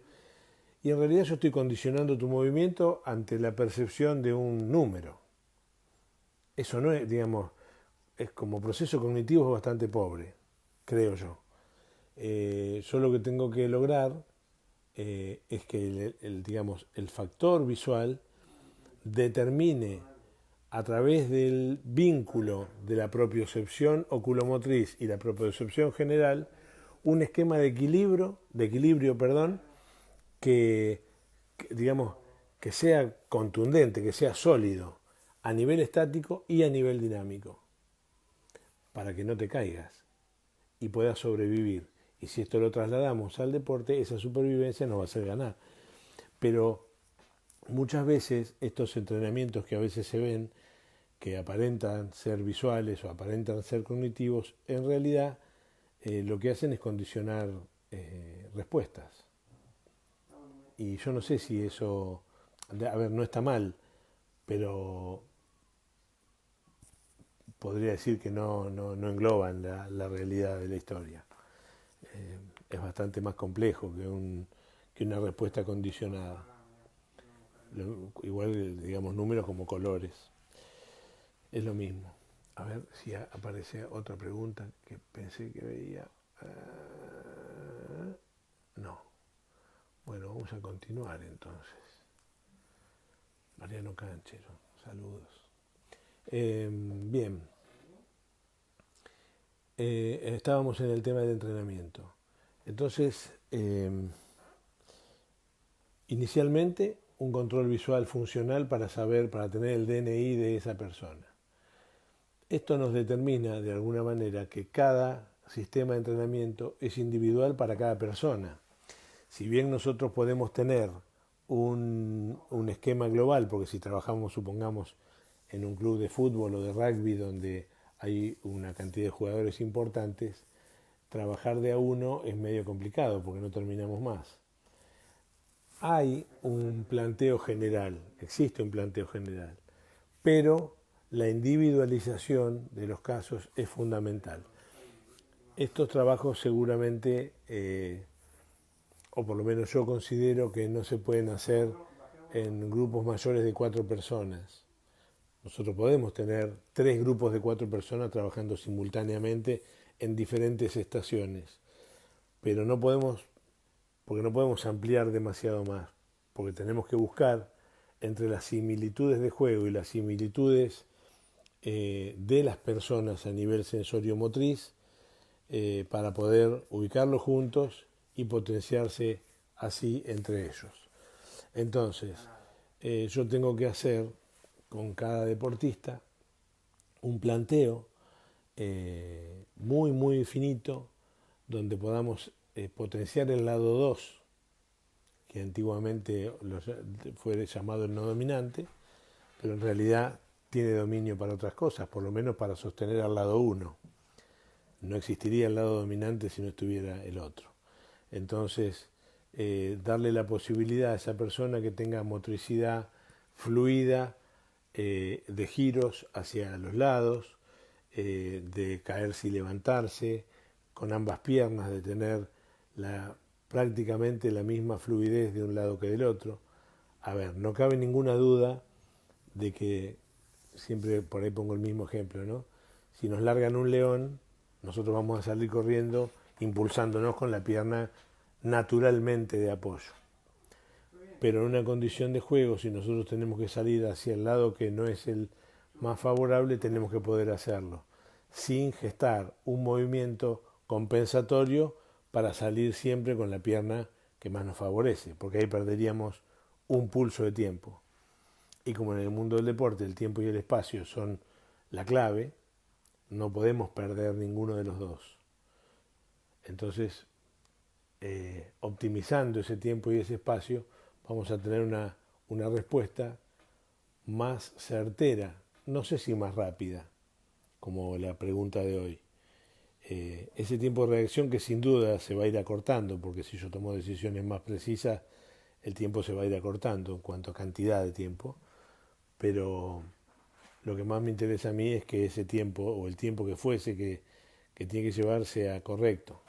S1: Y en realidad yo estoy condicionando tu movimiento ante la percepción de un número. Eso no es, digamos, es como proceso cognitivo es bastante pobre, creo yo. Yo lo que tengo que lograr es que digamos, el factor visual determine a través del vínculo de la propiocepción oculomotriz y la propiocepción general un esquema de equilibrio, perdón, digamos, que sea contundente, que sea sólido a nivel estático y a nivel dinámico, para que no te caigas y puedas sobrevivir. Y si esto lo trasladamos al deporte, esa supervivencia nos va a hacer ganar. Pero muchas veces estos entrenamientos que a veces se ven, que aparentan ser visuales o aparentan ser cognitivos, en realidad lo que hacen es condicionar respuestas. Y yo no sé si eso, a ver, no está mal, pero podría decir que no engloban la realidad de la historia. Es bastante más complejo que una respuesta condicionada. Igual, digamos, números como colores. Es lo mismo. A ver si aparece otra pregunta que pensé que veía. No. Bueno, vamos a continuar entonces. Mariano Canchero, saludos. Bien. Estábamos en el tema del entrenamiento. Entonces, inicialmente, un control visual funcional para tener el DNI de esa persona. Esto nos determina de alguna manera que cada sistema de entrenamiento es individual para cada persona. Si bien nosotros podemos tener un esquema global, porque si trabajamos, supongamos, en un club de fútbol o de rugby donde hay una cantidad de jugadores importantes, trabajar de a uno es medio complicado porque no terminamos más. Hay un planteo general, existe un planteo general, pero la individualización de los casos es fundamental. Estos trabajos seguramente, o por lo menos yo considero que no se pueden hacer en grupos mayores de 4 personas. Nosotros podemos tener 3 grupos de 4 personas trabajando simultáneamente en diferentes estaciones, pero no podemos, porque no podemos ampliar demasiado más, porque tenemos que buscar entre las similitudes de juego y las similitudes de las personas a nivel sensorio-motriz para poder ubicarlos juntos y potenciarse así entre ellos. Entonces, yo tengo que hacer con cada deportista un planteo muy finito donde podamos potenciar el lado 2, que antiguamente fue llamado el no dominante, pero en realidad tiene dominio para otras cosas, por lo menos para sostener al lado 1. No existiría el lado dominante si no estuviera el otro. Entonces, darle la posibilidad a esa persona que tenga motricidad fluida, de giros hacia los lados, de caerse y levantarse con ambas piernas, de tener prácticamente la misma fluidez de un lado que del otro. A ver, no cabe ninguna duda de que, siempre por ahí pongo el mismo ejemplo, ¿no? Si nos largan un león, nosotros vamos a salir corriendo impulsándonos con la pierna naturalmente de apoyo. Pero en una condición de juego, si nosotros tenemos que salir hacia el lado que no es el más favorable, tenemos que poder hacerlo, sin gestar un movimiento compensatorio para salir siempre con la pierna que más nos favorece, porque ahí perderíamos un pulso de tiempo. Y como en el mundo del deporte el tiempo y el espacio son la clave, no podemos perder ninguno de los dos. Entonces, optimizando ese tiempo y ese espacio, vamos a tener una respuesta más certera, no sé si más rápida, como la pregunta de hoy, ese tiempo de reacción que sin duda se va a ir acortando, porque si yo tomo decisiones más precisas, el tiempo se va a ir acortando en cuanto a cantidad de tiempo, pero lo que más me interesa a mí es que ese tiempo, o el tiempo que fuese que tiene que llevar, sea correcto.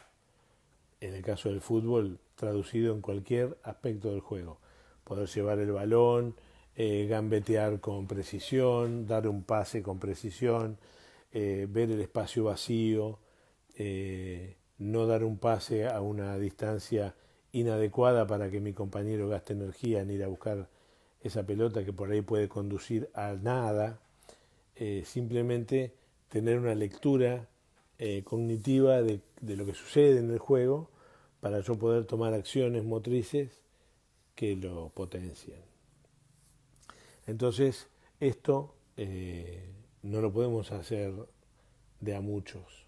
S1: En el caso del fútbol, traducido en cualquier aspecto del juego. Poder llevar el balón, gambetear con precisión, dar un pase con precisión, ver el espacio vacío, no dar un pase a una distancia inadecuada para que mi compañero gaste energía en ir a buscar esa pelota que por ahí puede conducir a nada. Simplemente tener una lectura cognitiva de lo que sucede en el juego para yo poder tomar acciones motrices que lo potencian. Entonces, esto no lo podemos hacer de a muchos.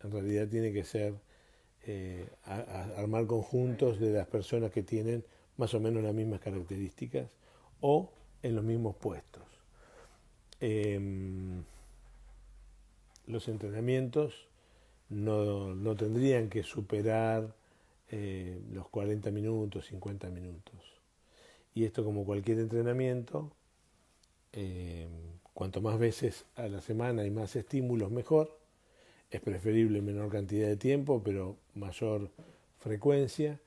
S1: En realidad tiene que ser armar conjuntos de las personas que tienen más o menos las mismas características o en los mismos puestos. Los entrenamientos no tendrían que superar los 40 minutos, 50 minutos. Y esto, como cualquier entrenamiento, cuanto más veces a la semana y más estímulos, mejor. Es preferible menor cantidad de tiempo, pero mayor frecuencia,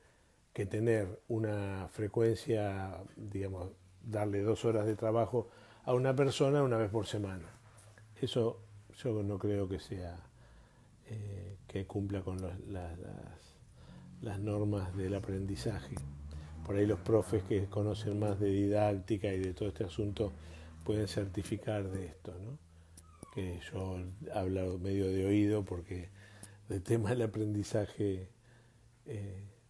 S1: que tener una frecuencia, digamos, darle 2 horas de trabajo a una persona una vez por semana. Eso yo no creo que sea que cumpla con las normas del aprendizaje. Por ahí los profes que conocen más de didáctica y de todo este asunto pueden certificar de esto, ¿no? Que yo hablo medio de oído porque del tema del aprendizaje,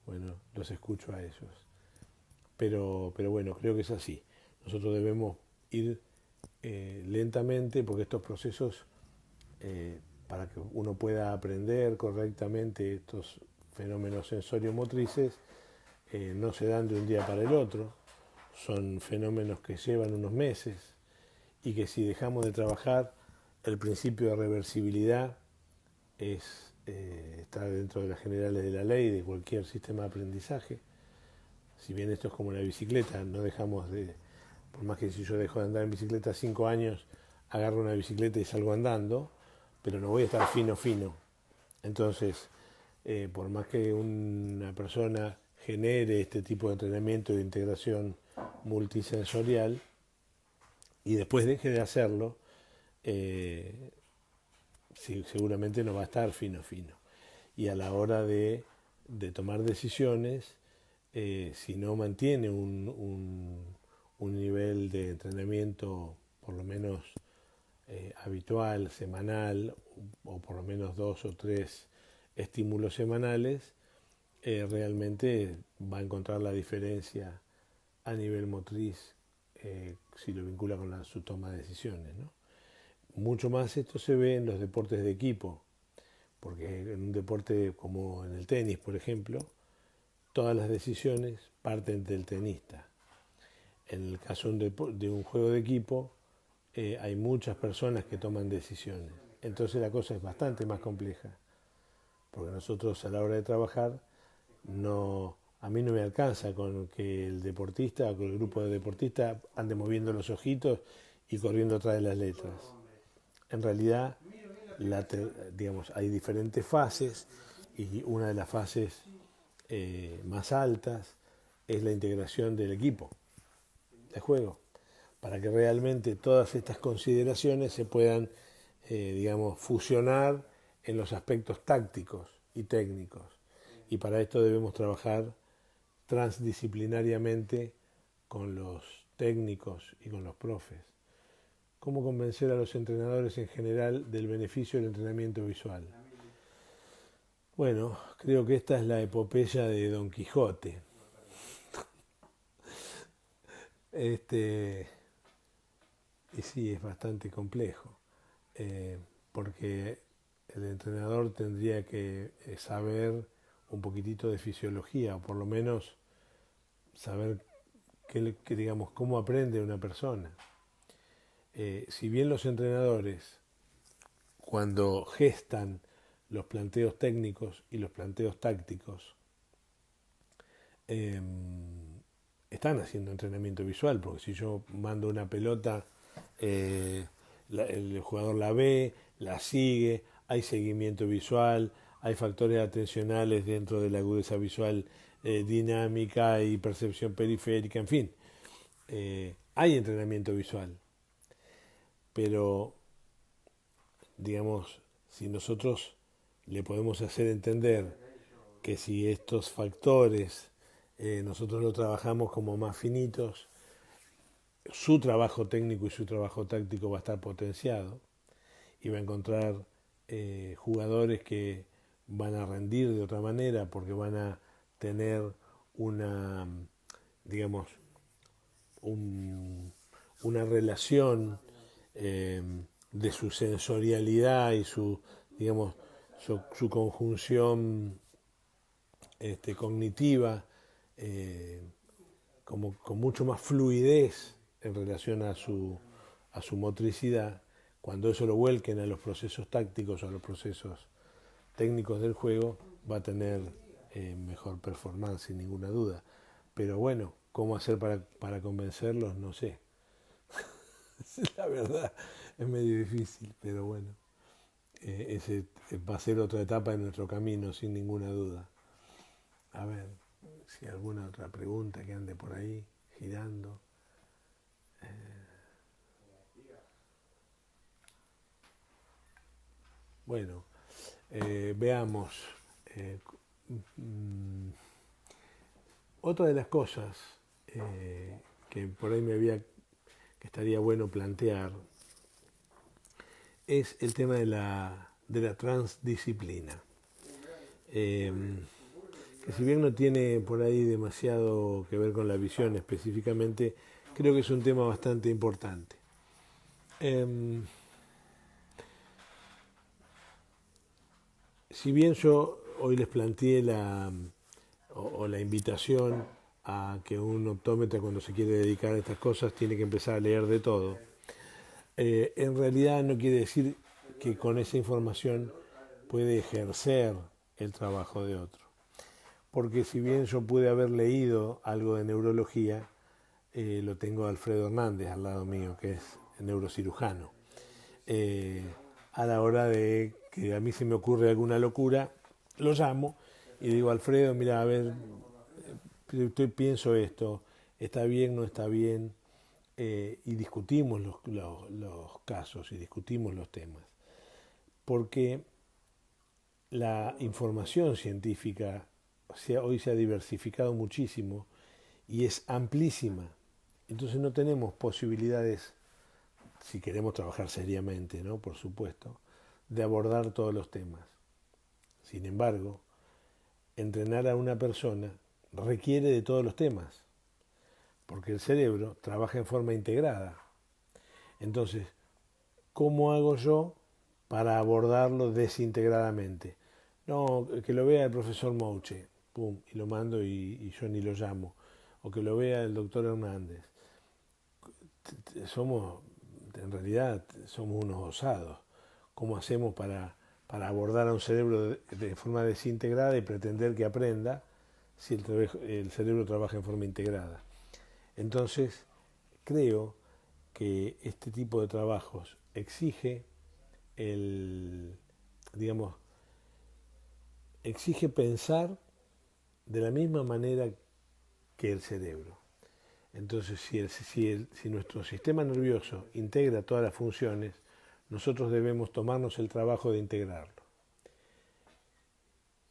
S1: bueno, los escucho a ellos. Pero bueno, creo que es así. Nosotros debemos ir lentamente, porque estos procesos, para que uno pueda aprender correctamente estos fenómenos sensorio-motrices, no se dan de un día para el otro. Son fenómenos que llevan unos meses y que si dejamos de trabajar, el principio de reversibilidad está dentro de las generales de la ley de cualquier sistema de aprendizaje. Si bien esto es como la bicicleta, no dejamos de, por más que si yo dejo de andar en bicicleta 5 años, agarro una bicicleta y salgo andando, pero no voy a estar fino. Entonces, por más que una persona genere este tipo de entrenamiento de integración multisensorial y después deje de hacerlo, seguramente no va a estar fino. Y a la hora de tomar decisiones, si no mantiene un nivel de entrenamiento por lo menos habitual, semanal, o por lo menos 2 o 3 estímulos semanales, realmente va a encontrar la diferencia a nivel motriz si lo vincula con su toma de decisiones, ¿no? Mucho más esto se ve en los deportes de equipo, porque en un deporte como en el tenis, por ejemplo, todas las decisiones parten del tenista. En el caso de un juego de equipo, hay muchas personas que toman decisiones. Entonces la cosa es bastante más compleja, porque nosotros a la hora de trabajar, a mí no me alcanza con que el deportista o que el grupo de deportistas ande moviendo los ojitos y corriendo atrás de las letras. En realidad, digamos, hay diferentes fases y una de las fases más altas es la integración del equipo de juego, para que realmente todas estas consideraciones se puedan, digamos, fusionar en los aspectos tácticos y técnicos. Y para esto debemos trabajar transdisciplinariamente con los técnicos y con los profes. ¿Cómo convencer a los entrenadores en general del beneficio del entrenamiento visual? Bueno, creo que esta es la epopeya de Don Quijote. Y sí, es bastante complejo, porque el entrenador tendría que saber un poquitito de fisiología, o por lo menos saber digamos, cómo aprende una persona. Si bien los entrenadores, cuando gestan los planteos técnicos y los planteos tácticos están haciendo entrenamiento visual, porque si yo mando una pelota, el jugador la ve, la sigue, hay seguimiento visual, hay factores atencionales dentro de la agudeza visual, dinámica y percepción periférica, en fin, hay entrenamiento visual, pero digamos, si nosotros le podemos hacer entender que si estos factores nosotros los trabajamos como más finitos, su trabajo técnico y su trabajo táctico va a estar potenciado y va a encontrar jugadores que van a rendir de otra manera porque van a tener una, digamos, una relación de su sensorialidad y su, digamos, su conjunción cognitiva como con mucho más fluidez en relación a su motricidad. Cuando eso lo vuelquen a los procesos tácticos o a los procesos técnicos del juego, va a tener mejor performance sin ninguna duda. Pero bueno, ¿cómo hacer para convencerlos? No sé. La verdad es medio difícil, pero bueno, ese va a ser otra etapa de nuestro camino, sin ninguna duda. A ver, si hay alguna otra pregunta que ande por ahí girando. Bueno, veamos. Otra de las cosas que por ahí que estaría bueno plantear es el tema de la transdisciplina. Que si bien no tiene por ahí demasiado que ver con la visión específicamente, creo que es un tema bastante importante. Si bien yo hoy les planteé la invitación a que un optómetra cuando se quiere dedicar a estas cosas tiene que empezar a leer de todo, en realidad no quiere decir que con esa información puede ejercer el trabajo de otro. Porque si bien yo pude haber leído algo de neurología, lo tengo a Alfredo Hernández al lado mío, que es neurocirujano. A la hora de que a mí se me ocurre alguna locura, lo llamo y digo, Alfredo, mira, a ver, pienso esto, ¿está bien, no está bien? Y discutimos los casos y discutimos los temas. Porque la información científica hoy se ha diversificado muchísimo y es amplísima. Entonces no tenemos posibilidades, si queremos trabajar seriamente, ¿no? Por supuesto, de abordar todos los temas. Sin embargo, entrenar a una persona requiere de todos los temas, porque el cerebro trabaja en forma integrada. Entonces, ¿cómo hago yo para abordarlo desintegradamente? No, que lo vea el profesor Mouche, pum, y lo mando y yo ni lo llamo. O que lo vea el doctor Hernández. En realidad, somos unos osados. ¿Cómo hacemos para abordar a un cerebro de forma desintegrada y pretender que aprenda si el cerebro trabaja en forma integrada? Entonces, creo que este tipo de trabajos exige exige pensar de la misma manera que el cerebro. Entonces, si nuestro sistema nervioso integra todas las funciones, nosotros debemos tomarnos el trabajo de integrarlo.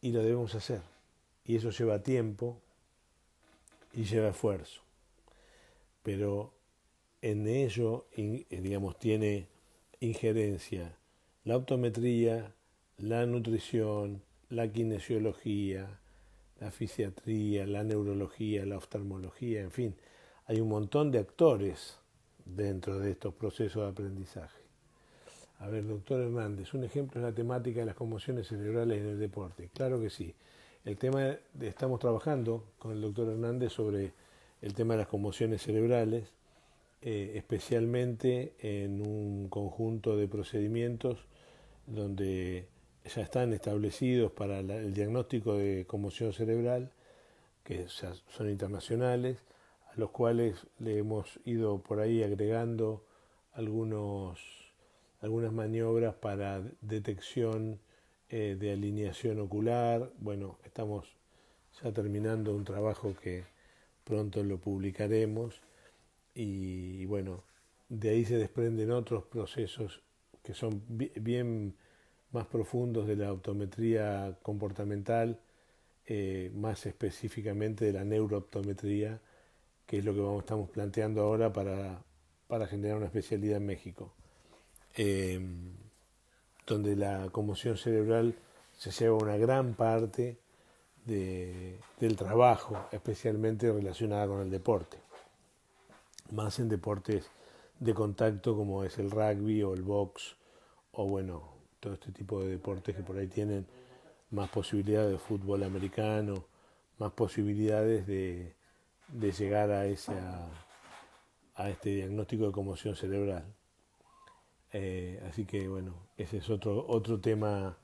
S1: Y lo debemos hacer. Y eso lleva tiempo y lleva esfuerzo. Pero en ello, tiene injerencia la optometría, la nutrición, la kinesiología, la fisiatría, la neurología, la oftalmología, en fin, hay un montón de actores dentro de estos procesos de aprendizaje. A ver, doctor Hernández, un ejemplo es la temática de las conmociones cerebrales en el deporte. Claro que sí. Estamos trabajando con el doctor Hernández sobre el tema de las conmociones cerebrales, especialmente en un conjunto de procedimientos donde ya están establecidos para el diagnóstico de conmoción cerebral, que ya son internacionales, a los cuales le hemos ido por ahí agregando algunas maniobras para detección de alineación ocular. Bueno, estamos ya terminando un trabajo que pronto lo publicaremos y bueno, de ahí se desprenden otros procesos que son bien más profundos de la optometría comportamental, más específicamente de la neurooptometría, que es lo que estamos planteando ahora para generar una especialidad en México, eh, donde la conmoción cerebral se lleva una gran parte del trabajo, especialmente relacionada con el deporte, más en deportes de contacto como es el rugby o el box o bueno, todo este tipo de deportes que por ahí tienen más posibilidades de fútbol americano, más posibilidades de llegar a este diagnóstico de conmoción cerebral. Así que bueno, ese es otro tema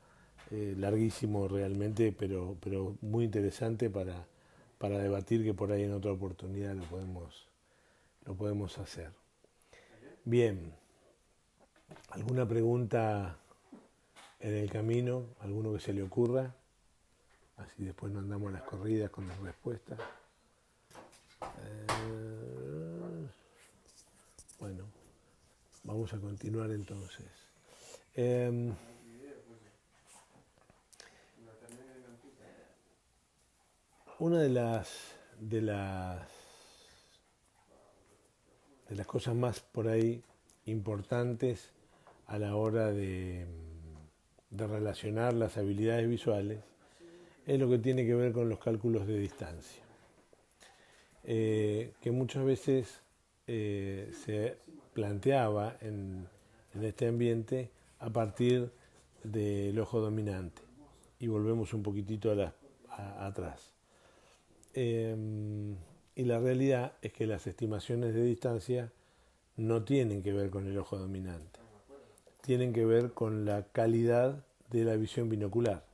S1: larguísimo realmente, pero muy interesante para debatir, que por ahí en otra oportunidad lo podemos hacer. Bien, ¿alguna pregunta en el camino? ¿Alguno que se le ocurra? Así después no andamos a las corridas con las respuestas. Bueno, vamos a continuar entonces. Una de las cosas más por ahí importantes a la hora de relacionar las habilidades visuales es lo que tiene que ver con los cálculos de distancia, que muchas veces se planteaba en este ambiente a partir del ojo dominante. Y volvemos un poquitito atrás. Y la realidad es que las estimaciones de distancia no tienen que ver con el ojo dominante, tienen que ver con la calidad de la visión binocular.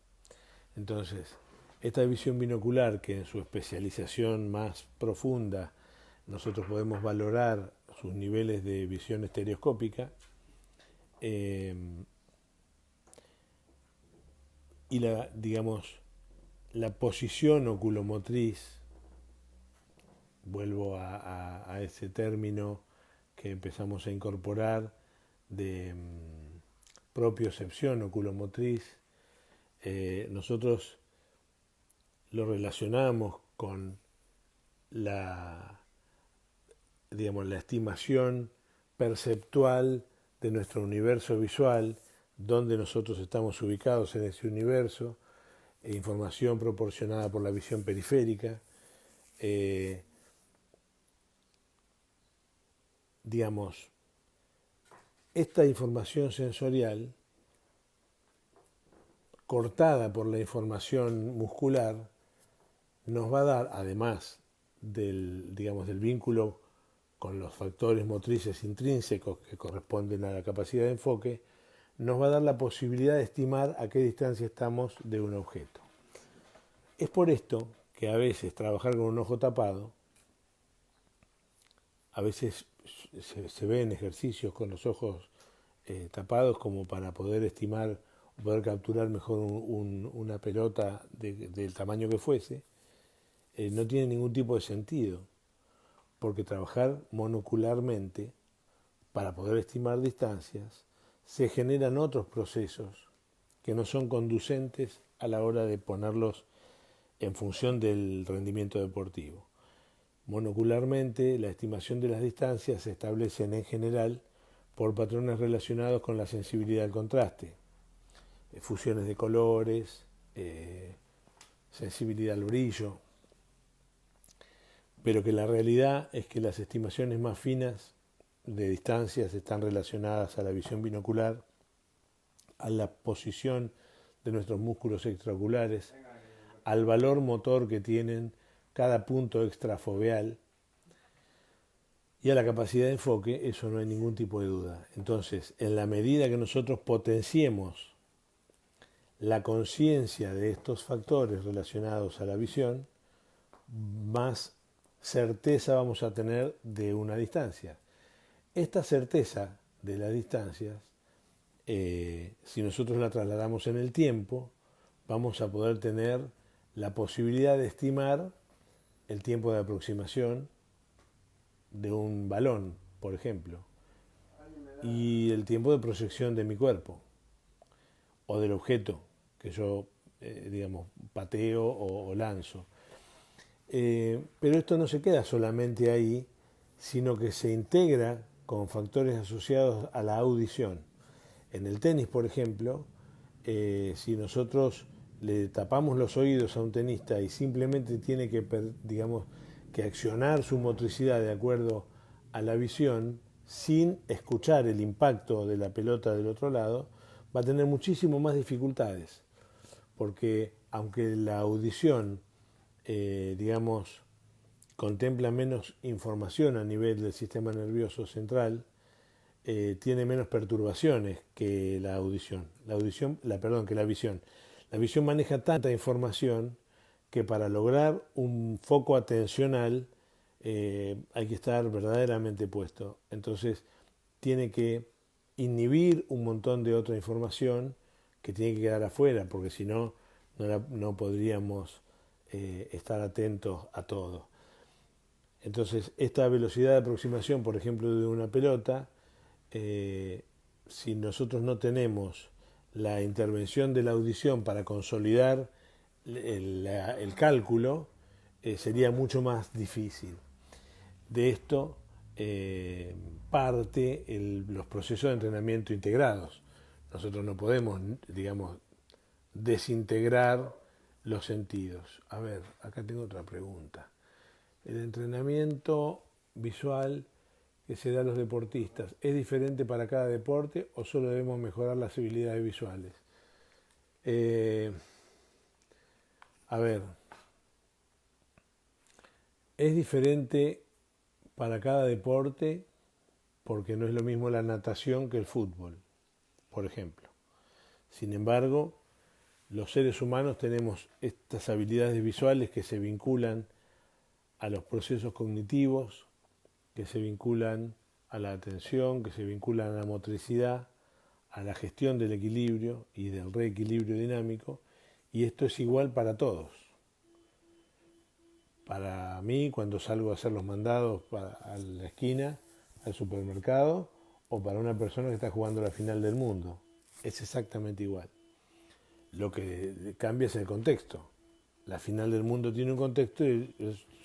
S1: Entonces, esta visión binocular, que en su especialización más profunda nosotros podemos valorar sus niveles de visión estereoscópica, y la posición oculomotriz, vuelvo a ese término que empezamos a incorporar de propiocepción oculomotriz, nosotros lo relacionamos con la estimación perceptual de nuestro universo visual, donde nosotros estamos ubicados en ese universo, información proporcionada por la visión periférica. Esta información sensorial, cortada por la información muscular, nos va a dar, además del vínculo con los factores motrices intrínsecos que corresponden a la capacidad de enfoque, nos va a dar la posibilidad de estimar a qué distancia estamos de un objeto. Es por esto que a veces trabajar con un ojo tapado, a veces se ven ejercicios con los ojos tapados como para poder estimar o poder capturar mejor una pelota del tamaño que fuese, no tiene ningún tipo de sentido, porque trabajar monocularmente para poder estimar distancias se generan otros procesos que no son conducentes a la hora de ponerlos en función del rendimiento deportivo. Monocularmente, la estimación de las distancias se establecen en general por patrones relacionados con la sensibilidad al contraste, fusiones de colores, sensibilidad al brillo, pero que la realidad es que las estimaciones más finas de distancias están relacionadas a la visión binocular, a la posición de nuestros músculos extraoculares, al valor motor que tienen cada punto extrafoveal y a la capacidad de enfoque. Eso no hay ningún tipo de duda. Entonces, en la medida que nosotros potenciemos la conciencia de estos factores relacionados a la visión, más certeza vamos a tener de una distancia. Esta certeza de las distancias, si nosotros la trasladamos en el tiempo, vamos a poder tener la posibilidad de estimar el tiempo de aproximación de un balón, por ejemplo, y el tiempo de proyección de mi cuerpo o del objeto que yo, digamos, pateo o lanzo. Pero esto no se queda solamente ahí, sino que se integra con factores asociados a la audición. En el tenis, por ejemplo, si nosotros le tapamos los oídos a un tenista y simplemente tiene que, digamos, que accionar su motricidad de acuerdo a la visión, sin escuchar el impacto de la pelota del otro lado, va a tener muchísimo más dificultades, porque aunque la audición, digamos, contempla menos información a nivel del sistema nervioso central, tiene menos perturbaciones que la audición. Que la visión. La visión maneja tanta información que para lograr un foco atencional hay que estar verdaderamente puesto. Entonces tiene que inhibir un montón de otra información que tiene que quedar afuera, porque si no, no podríamos estar atentos a todo. Entonces, esta velocidad de aproximación, por ejemplo, de una pelota, si nosotros no tenemos la intervención de la audición para consolidar el cálculo, sería mucho más difícil. De esto parte los procesos de entrenamiento integrados. Nosotros no podemos, digamos, desintegrar los sentidos. A ver, acá tengo otra pregunta. El entrenamiento visual que se da a los deportistas, ¿es diferente para cada deporte o solo debemos mejorar las habilidades visuales? A ver, es diferente para cada deporte porque no es lo mismo la natación que el fútbol, por ejemplo. Sin embargo, los seres humanos tenemos estas habilidades visuales que se vinculan a los procesos cognitivos, que se vinculan a la atención, que se vinculan a la motricidad, a la gestión del equilibrio y del reequilibrio dinámico, y esto es igual para todos. Para mí, cuando salgo a hacer los mandados a la esquina, al supermercado, o para una persona que está jugando la final del mundo, es exactamente igual. Lo que cambia es el contexto. La final del mundo tiene un contexto y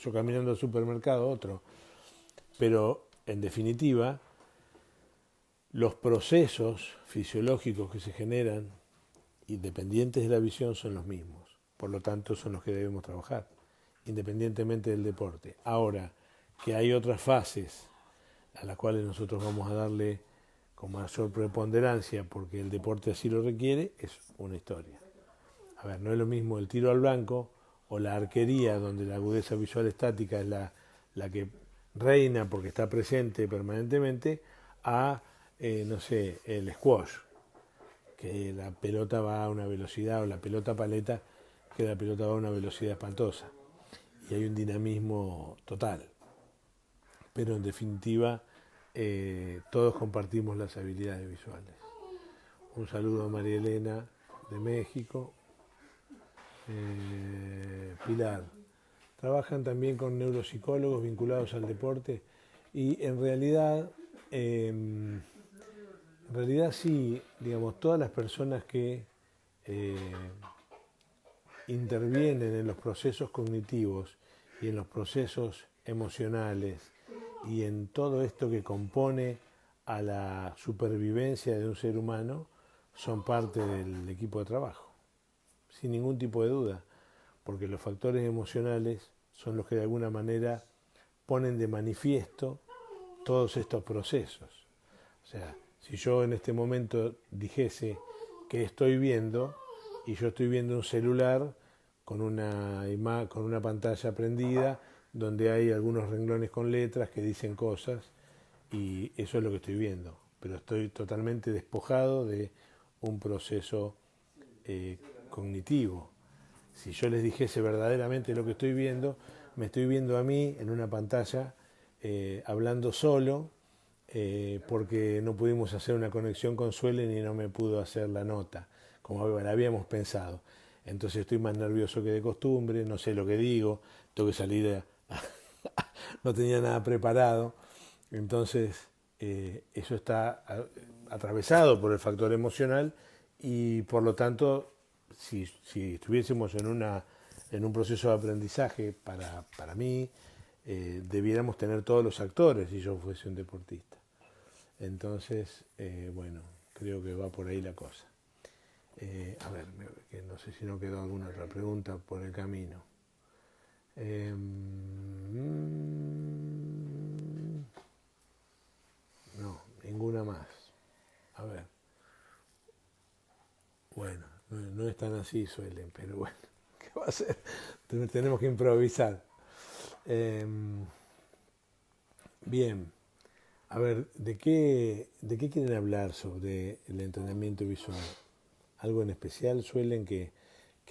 S1: yo caminando al supermercado otro. Pero, en definitiva, los procesos fisiológicos que se generan, independientes de la visión, son los mismos. Por lo tanto, son los que debemos trabajar, independientemente del deporte. Ahora, que hay otras fases a las cuales nosotros vamos a darle con mayor preponderancia porque el deporte así lo requiere, es una historia. A ver, no es lo mismo el tiro al blanco o la arquería, donde la agudeza visual estática es la que reina porque está presente permanentemente, a, no sé, el squash, que la pelota va a una velocidad, o la pelota paleta, que la pelota va a una velocidad espantosa. Y hay un dinamismo total. Pero en definitiva, todos compartimos las habilidades visuales. Un saludo a María Elena de México. Pilar, trabajan también con neuropsicólogos vinculados al deporte y en realidad sí, digamos, todas las personas que intervienen en los procesos cognitivos y en los procesos emocionales y en todo esto que compone a la supervivencia de un ser humano son parte del equipo de trabajo, sin ningún tipo de duda, porque los factores emocionales son los que de alguna manera ponen de manifiesto todos estos procesos. O sea, si yo en este momento dijese que estoy viendo, y yo estoy viendo un celular con una pantalla prendida, donde hay algunos renglones con letras que dicen cosas, y eso es lo que estoy viendo, pero estoy totalmente despojado de un proceso cognitivo. Si yo les dijese verdaderamente lo que estoy viendo, me estoy viendo a mí en una pantalla hablando solo, porque no pudimos hacer una conexión con Suelen y no me pudo hacer la nota, como la habíamos pensado. Entonces estoy más nervioso que de costumbre, no sé lo que digo, tengo que salir no tenía nada preparado. Entonces eso está atravesado por el factor emocional y por lo tanto, si estuviésemos en un proceso de aprendizaje para mí, debiéramos tener todos los actores si yo fuese un deportista. Entonces, bueno, creo que va por ahí la cosa. A ver, que no sé si no quedó alguna otra pregunta por el camino. No, ninguna más. A ver. Bueno, no es tan así, Suelen, pero bueno, ¿qué va a ser? Tenemos que improvisar. Bien, a ver, ¿de qué quieren hablar sobre el entrenamiento visual? ¿Algo en especial, Suelen, que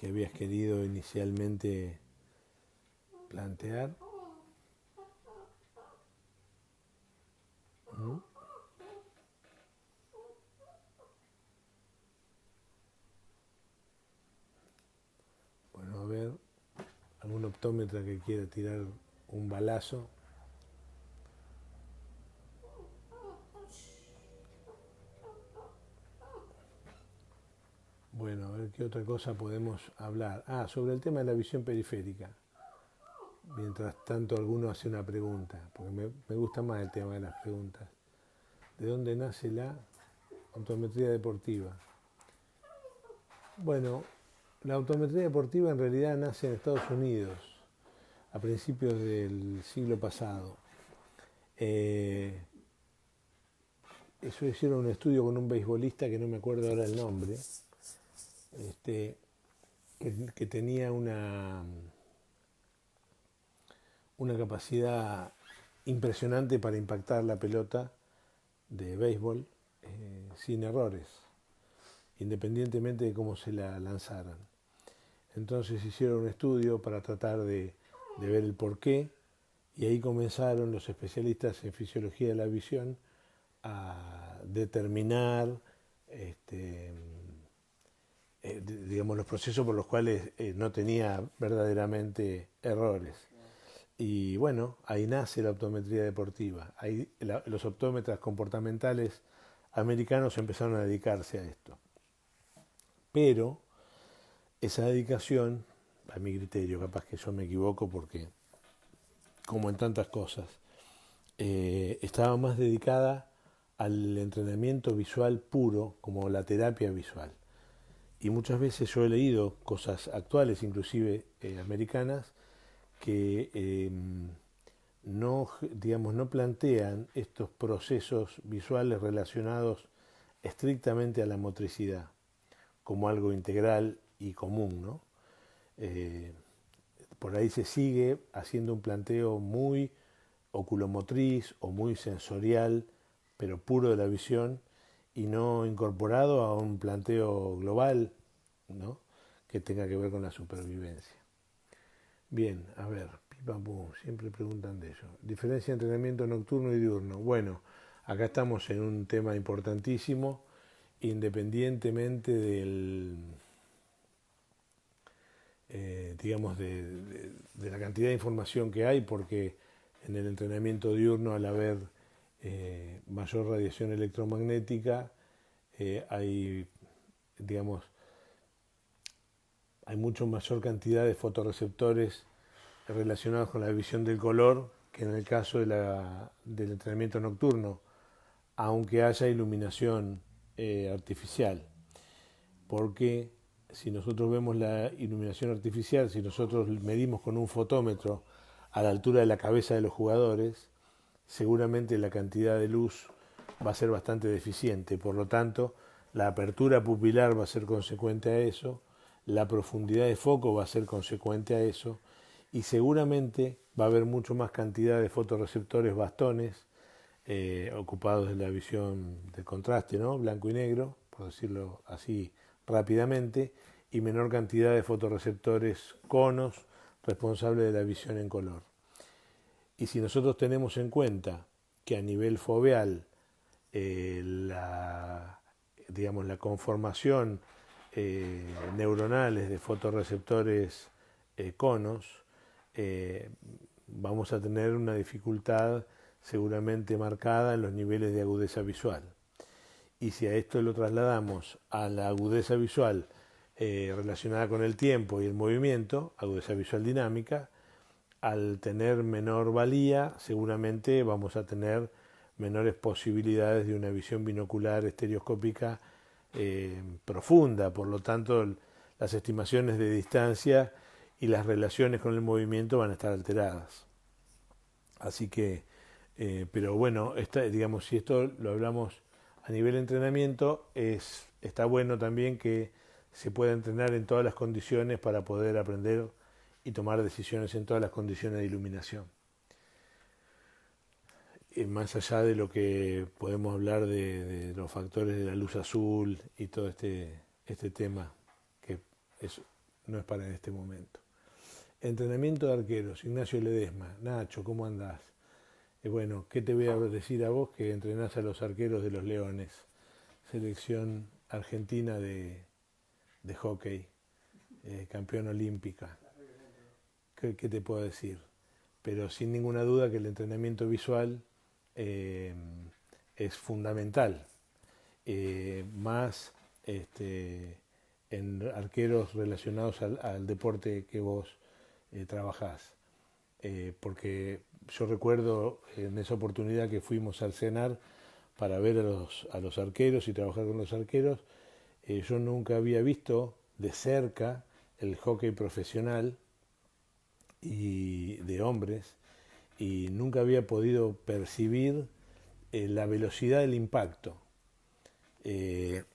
S1: habías querido inicialmente plantear? ¿Mm? Bueno, a ver, algún optómetra que quiera tirar un balazo. Bueno, a ver qué otra cosa podemos hablar. Sobre el tema de la visión periférica. Mientras tanto, alguno hace una pregunta, porque me gusta más el tema de las preguntas. ¿De dónde nace la optometría deportiva? Bueno, la optometría deportiva en realidad nace en Estados Unidos, a principios del siglo pasado. Eso hicieron un estudio con un beisbolista que no me acuerdo ahora el nombre, que tenía una capacidad impresionante para impactar la pelota de béisbol sin errores, independientemente de cómo se la lanzaran. Entonces hicieron un estudio para tratar de ver el porqué, y ahí comenzaron los especialistas en fisiología de la visión a determinar digamos, los procesos por los cuales no tenía verdaderamente errores. Y bueno, ahí nace la optometría deportiva. Ahí los optómetras comportamentales americanos empezaron a dedicarse a esto. Pero esa dedicación, a mi criterio, capaz que yo me equivoco porque, como en tantas cosas, estaba más dedicada al entrenamiento visual puro, como la terapia visual. Y muchas veces yo he leído cosas actuales, inclusive americanas, que no plantean estos procesos visuales relacionados estrictamente a la motricidad como algo integral y común, ¿no? Por ahí se sigue haciendo un planteo muy oculomotriz o muy sensorial, pero puro de la visión, y no incorporado a un planteo global, ¿no?, que tenga que ver con la supervivencia. Bien, a ver, pipapum, siempre preguntan de eso. Diferencia entre entrenamiento nocturno y diurno. Bueno, acá estamos en un tema importantísimo, independientemente del, digamos, de la cantidad de información que hay, porque en el entrenamiento diurno, al haber mayor radiación electromagnética, hay, digamos, hay mucho mayor cantidad de fotorreceptores relacionados con la visión del color que en el caso del entrenamiento nocturno, aunque haya iluminación artificial. Porque si nosotros vemos la iluminación artificial, si nosotros medimos con un fotómetro a la altura de la cabeza de los jugadores, seguramente la cantidad de luz va a ser bastante deficiente. Por lo tanto, la apertura pupilar va a ser consecuente a eso, la profundidad de foco va a ser consecuente a eso, y seguramente va a haber mucho más cantidad de fotorreceptores bastones ocupados de la visión de contraste, ¿no?, blanco y negro, por decirlo así rápidamente y menor cantidad de fotorreceptores conos responsables de la visión en color. Y si nosotros tenemos en cuenta que a nivel foveal la conformación neuronales de fotorreceptores conos, vamos a tener una dificultad seguramente marcada en los niveles de agudeza visual. Y si a esto lo trasladamos a la agudeza visual relacionada con el tiempo y el movimiento, agudeza visual dinámica, al tener menor valía, seguramente vamos a tener menores posibilidades de una visión binocular estereoscópica profunda. Por lo tanto, las estimaciones de distancia y las relaciones con el movimiento van a estar alteradas. Así que, pero bueno, digamos, si esto lo hablamos a nivel de entrenamiento, está bueno también que se pueda entrenar en todas las condiciones para poder aprender y tomar decisiones en todas las condiciones de iluminación. Más allá de lo que podemos hablar de los factores de la luz azul y todo este tema, que no es para en este momento. Entrenamiento de arqueros, Ignacio Ledesma. Nacho, ¿cómo andás? Bueno, ¿qué te voy a decir a vos que entrenás a los arqueros de los Leones? Selección argentina de hockey, campeón olímpica. ¿Qué te puedo decir? Pero sin ninguna duda que el entrenamiento visual es fundamental, más en arqueros relacionados al deporte que vos trabajás. Porque yo recuerdo en esa oportunidad que fuimos al CENAR para ver a los arqueros y trabajar con los arqueros, yo nunca había visto de cerca el hockey profesional y de hombres, y nunca había podido percibir la velocidad del impacto. Es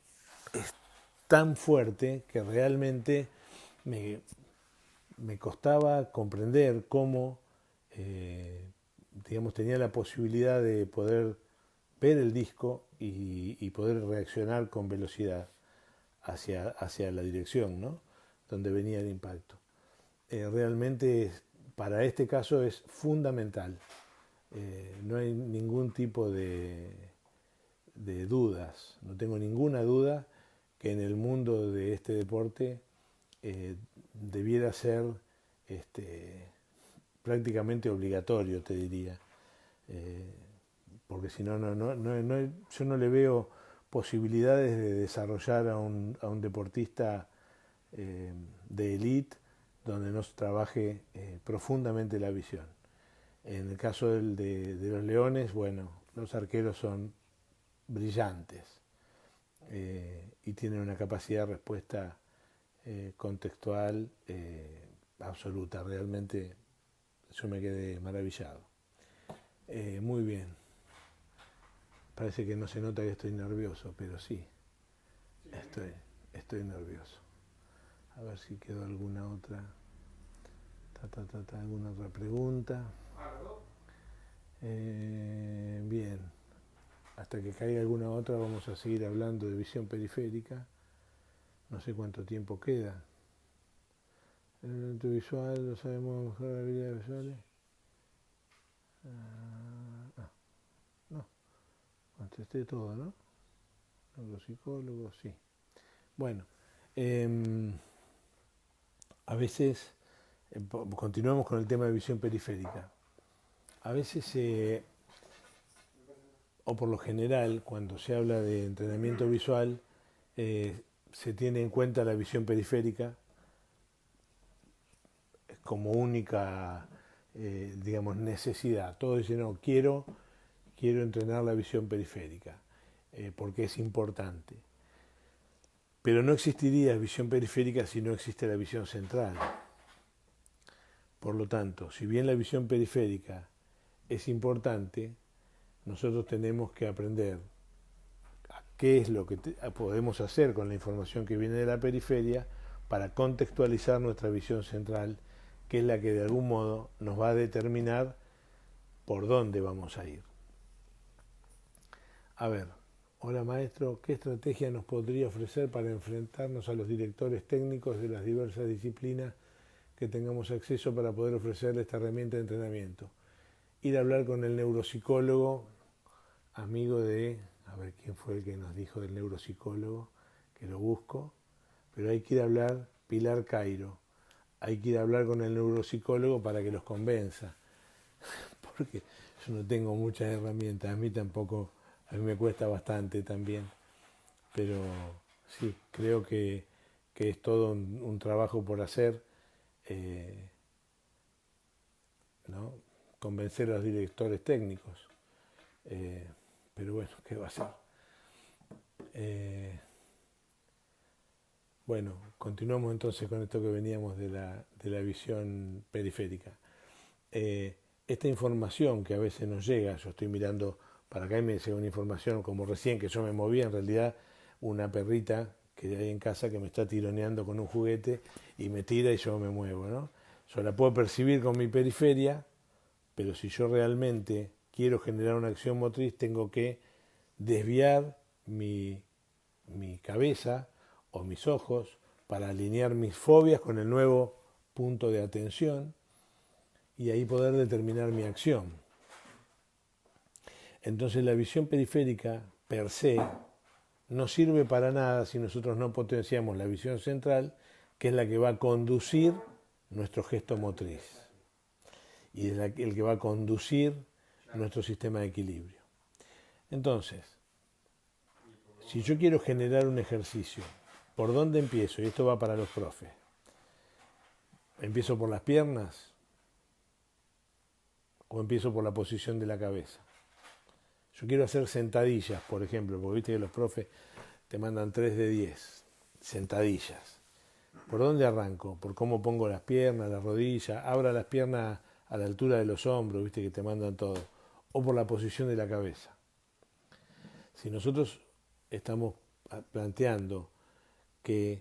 S1: tan fuerte que realmente me costaba comprender cómo tenía la posibilidad de poder ver el disco y poder reaccionar con velocidad hacia la dirección, ¿no?, donde venía el impacto. Realmente para este caso es fundamental. No hay ningún tipo de dudas, no tengo ninguna duda que en el mundo de este deporte debiera ser prácticamente obligatorio, te diría, porque si no, yo no le veo posibilidades de desarrollar a un deportista de élite donde no se trabaje profundamente la visión. En el caso de los Leones, bueno, los arqueros son brillantes y tienen una capacidad de respuesta contextual absoluta. Realmente yo me quedé maravillado. Muy bien. Parece que no se nota que estoy nervioso, pero sí, estoy nervioso. A ver si quedó alguna otra, alguna otra pregunta. Bien. Hasta que caiga alguna otra vamos a seguir hablando de visión periférica. No sé cuánto tiempo queda. El elemento visual, lo sabemos mejorar las habilidades visuales. No, contesté todo, ¿no? Neuropsicólogos, sí. Bueno, a veces, continuamos con el tema de visión periférica. A veces, o por lo general, cuando se habla de entrenamiento visual, se tiene en cuenta la visión periférica como única, necesidad. Todos dicen, no, quiero entrenar la visión periférica, porque es importante. Pero no existiría visión periférica si no existe la visión central. Por lo tanto, si bien la visión periférica es importante, nosotros tenemos que aprender a qué es lo que podemos hacer con la información que viene de la periferia para contextualizar nuestra visión central, que es la que de algún modo nos va a determinar por dónde vamos a ir. A ver, Hola maestro, ¿qué estrategia nos podría ofrecer para enfrentarnos a los directores técnicos de las diversas disciplinas que tengamos acceso para poder ofrecerle esta herramienta de entrenamiento? Ir a hablar con el neuropsicólogo, amigo de, a ver quién fue el que nos dijo del neuropsicólogo, que lo busco, pero hay que ir a hablar, Pilar Cairo, hay que ir a hablar con el neuropsicólogo para que los convenza, porque yo no tengo muchas herramientas, a mí tampoco, a mí me cuesta bastante también, pero sí, creo que es todo un trabajo por hacer, ¿no? Convencer a los directores técnicos, eh, pero bueno, ¿qué va a ser? Bueno, continuamos entonces con esto que veníamos de la visión periférica. Esta información que a veces nos llega, yo estoy mirando para acá y me llega una información como recién que yo me movía, en realidad una perrita que hay en casa que me está tironeando con un juguete y me tira y yo me muevo, ¿no? Yo la puedo percibir con mi periferia, pero si yo realmente quiero generar una acción motriz, tengo que desviar mi cabeza o mis ojos para alinear mis fobias con el nuevo punto de atención y ahí poder determinar mi acción. Entonces la visión periférica per se no sirve para nada si nosotros no potenciamos la visión central, que es la que va a conducir nuestro gesto motriz y es el que va a conducir nuestro sistema de equilibrio. Entonces, si yo quiero generar un ejercicio, ¿por dónde empiezo? Y esto va para los profes. ¿Empiezo por las piernas o empiezo por la posición de la cabeza? Yo quiero hacer sentadillas, por ejemplo, porque viste que los profes te mandan 3 de 10, sentadillas. ¿Por dónde arranco? Por cómo pongo las piernas, las rodillas, abra las piernas a la altura de los hombros, viste que te mandan todo. O por la posición de la cabeza. Si nosotros estamos planteando que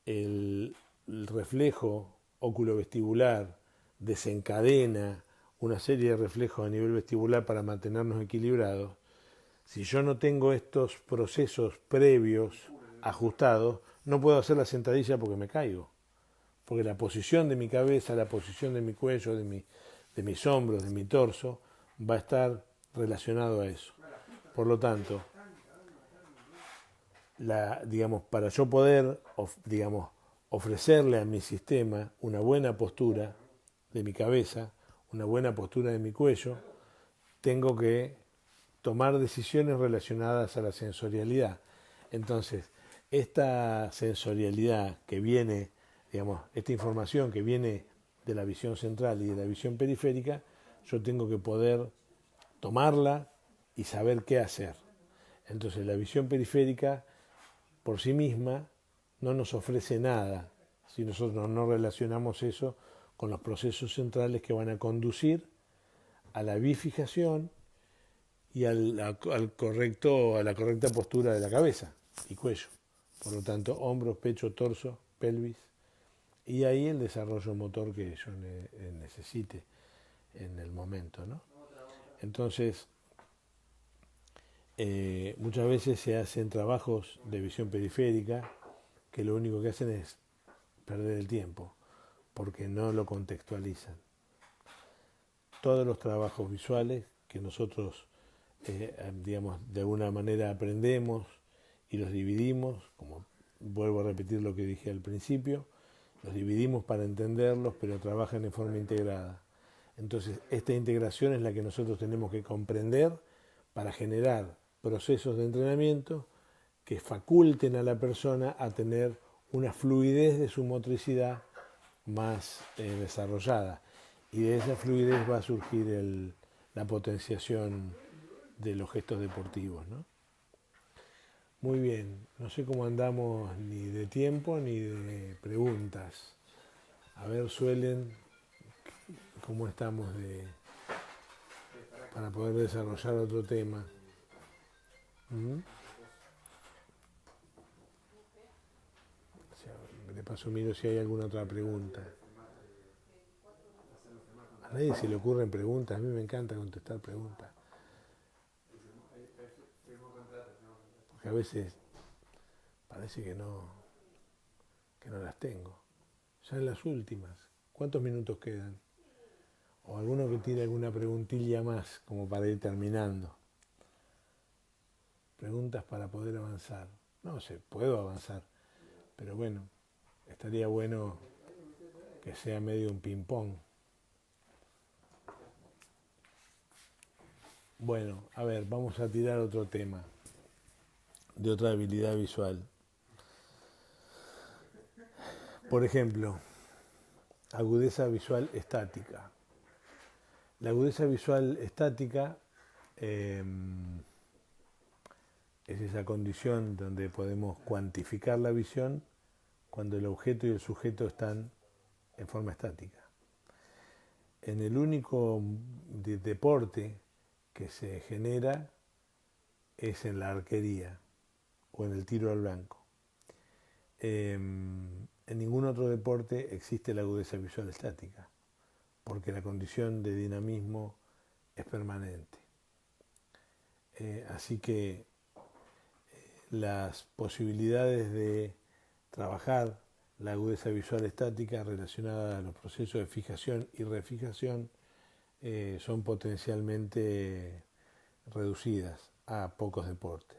S1: el reflejo oculovestibular desencadena una serie de reflejos a nivel vestibular para mantenernos equilibrados, si yo no tengo estos procesos previos ajustados, no puedo hacer la sentadilla porque me caigo. Porque la posición de mi cabeza, la posición de mi cuello, de mis hombros, de mi torso, va a estar relacionado a eso. Por lo tanto, para yo poder ofrecerle a mi sistema una buena postura de mi cabeza, una buena postura de mi cuello, tengo que tomar decisiones relacionadas a la sensorialidad. Entonces, esta sensorialidad que viene, esta información que viene de la visión central y de la visión periférica, yo tengo que poder tomarla y saber qué hacer. Entonces, la visión periférica por sí misma no nos ofrece nada si nosotros no relacionamos eso con los procesos centrales que van a conducir a la bifijación y a la correcta postura de la cabeza y cuello. Por lo tanto, hombros, pecho, torso, pelvis y ahí el desarrollo motor que yo necesite en el momento, ¿no? Entonces, muchas veces se hacen trabajos de visión periférica que lo único que hacen es perder el tiempo porque no lo contextualizan. Todos los trabajos visuales que nosotros de alguna manera aprendemos y los dividimos, como vuelvo a repetir lo que dije al principio, los dividimos para entenderlos, pero trabajan en forma integrada. Entonces, esta integración es la que nosotros tenemos que comprender para generar procesos de entrenamiento que faculten a la persona a tener una fluidez de su motricidad más desarrollada. Y de esa fluidez va a surgir la potenciación de los gestos deportivos, ¿no? Muy bien, no sé cómo andamos ni de tiempo ni de preguntas. A ver, cómo estamos para poder desarrollar otro tema. De paso miro si hay alguna otra pregunta. A nadie se le ocurren preguntas, a mí me encanta contestar preguntas. porque a veces parece que no las tengo. Ya en las últimas. ¿Cuántos minutos quedan? O alguno que tiene alguna preguntilla más, como para ir terminando. Preguntas para poder avanzar. No sé, puedo avanzar, pero bueno, estaría bueno que sea medio un ping-pong. Bueno, a ver, vamos a tirar otro tema, de otra habilidad visual. Por ejemplo, agudeza visual estática. La agudeza visual estática es esa condición donde podemos cuantificar la visión cuando el objeto y el sujeto están en forma estática. En el único deporte que se genera es en la arquería o en el tiro al blanco. En ningún otro deporte existe la agudeza visual estática, porque la condición de dinamismo es permanente. Así que las posibilidades de trabajar la agudeza visual estática relacionada a los procesos de fijación y refijación son potencialmente reducidas a pocos deportes.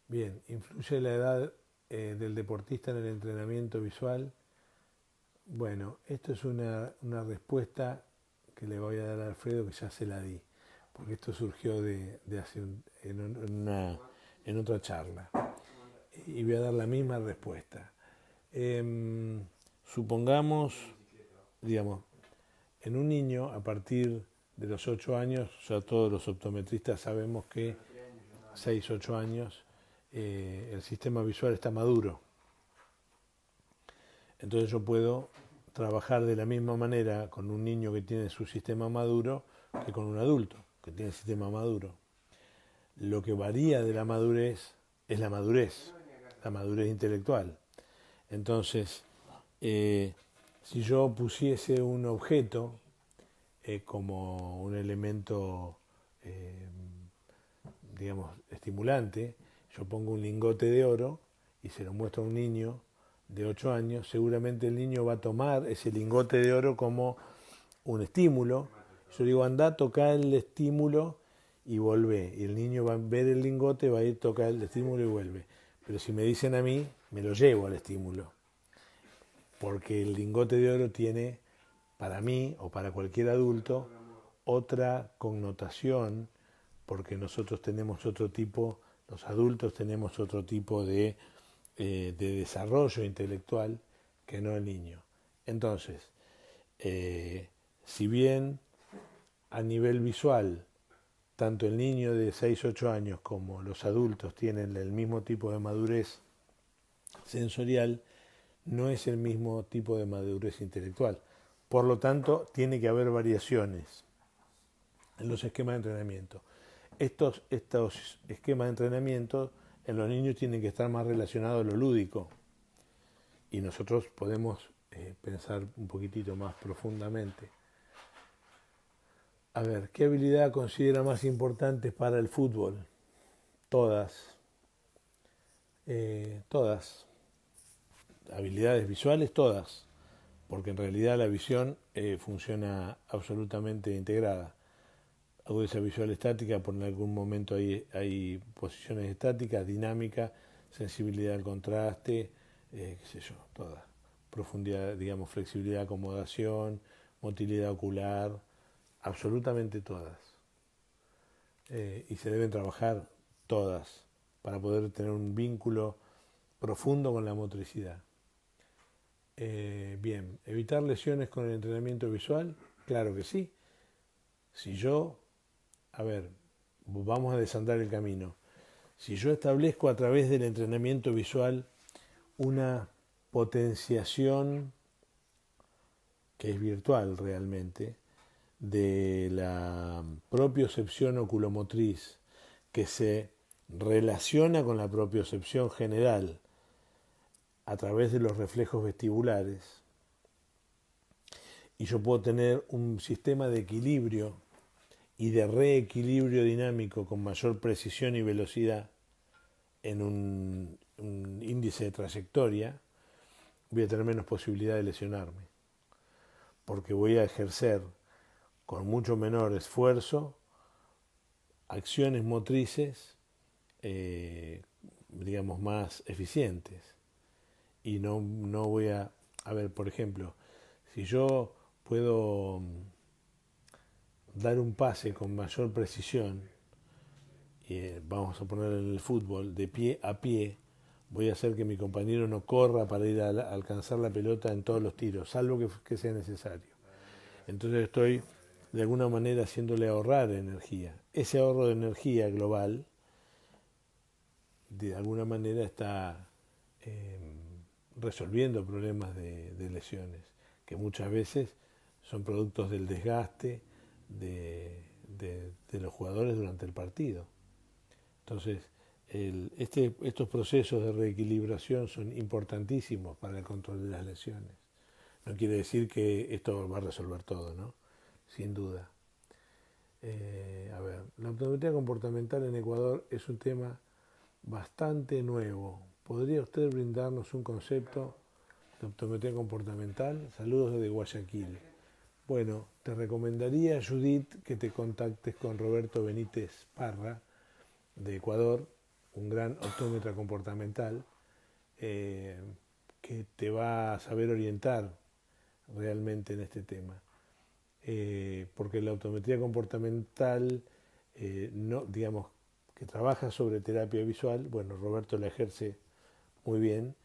S1: Bien, ¿influye la edad del deportista en el entrenamiento visual? Bueno, esto es una respuesta que le voy a dar a Alfredo, que ya se la di, porque esto surgió de hace en otra charla. Y voy a dar la misma respuesta. Supongamos, digamos, en un niño a partir de los 8 años, ya todos los optometristas sabemos que 6, 8 años, el sistema visual está maduro. Entonces yo puedo trabajar de la misma manera con un niño que tiene su sistema maduro que con un adulto que tiene el sistema maduro. Lo que varía de la madurez es la madurez intelectual. Entonces, si yo pusiese un objeto como un elemento, digamos, estimulante, yo pongo un lingote de oro y se lo muestro a un niño de 8 años, seguramente el niño va a tomar ese lingote de oro como un estímulo. Yo digo, anda, toca el estímulo y volvé. Y el niño va a ver el lingote, va a ir, tocar el estímulo y vuelve. Pero si me dicen a mí, me lo llevo al estímulo. Porque el lingote de oro tiene, para mí o para cualquier adulto, otra connotación, porque nosotros tenemos otro tipo, los adultos tenemos otro tipo de desarrollo intelectual que no el niño. Entonces, si bien a nivel visual, tanto el niño de 6-8 años como los adultos tienen el mismo tipo de madurez sensorial, no es el mismo tipo de madurez intelectual. Por lo tanto, tiene que haber variaciones en los esquemas de entrenamiento. Estos esquemas de entrenamiento en los niños tienen que estar más relacionados a lo lúdico. Y nosotros podemos pensar un poquitito más profundamente. A ver, ¿qué habilidad considera más importante para el fútbol? Todas. Todas. Habilidades visuales, todas. Porque en realidad la visión funciona absolutamente integrada. Agudeza visual estática, por en algún momento hay posiciones estáticas, dinámica, sensibilidad al contraste, qué sé yo, todas. Profundidad, digamos, flexibilidad, acomodación, motilidad ocular, absolutamente todas. Y se deben trabajar todas para poder tener un vínculo profundo con la motricidad. Bien, ¿evitar lesiones con el entrenamiento visual? Claro que sí. Si yo, vamos a desandar el camino. Si yo establezco a través del entrenamiento visual una potenciación que es virtual realmente, de la propiocepción oculomotriz que se relaciona con la propiocepción general a través de los reflejos vestibulares, y yo puedo tener un sistema de equilibrio y de reequilibrio dinámico con mayor precisión y velocidad, en un índice de trayectoria, voy a tener menos posibilidad de lesionarme, porque voy a ejercer con mucho menor esfuerzo acciones motrices, digamos, más eficientes. Y no voy a ver, por ejemplo, si yo puedo dar un pase con mayor precisión, vamos a poner en el fútbol, de pie a pie, voy a hacer que mi compañero no corra para ir a alcanzar la pelota en todos los tiros, salvo que sea necesario. Entonces estoy de alguna manera haciéndole ahorrar energía. Ese ahorro de energía global, de alguna manera está resolviendo problemas de lesiones, que muchas veces son productos del desgaste de los jugadores durante el partido. Entonces, estos procesos de reequilibración son importantísimos para el control de las lesiones. No quiere decir que esto va a resolver todo, ¿no? Sin duda. A ver, la optometría comportamental en Ecuador es un tema bastante nuevo. ¿Podría usted brindarnos un concepto de optometría comportamental? Saludos desde Guayaquil. Bueno, te recomendaría, Judith, que te contactes con Roberto Benítez Parra, de Ecuador, un gran optómetra comportamental, que te va a saber orientar realmente en este tema. Porque la optometría comportamental, no, digamos, que trabaja sobre terapia visual, bueno, Roberto la ejerce muy bien,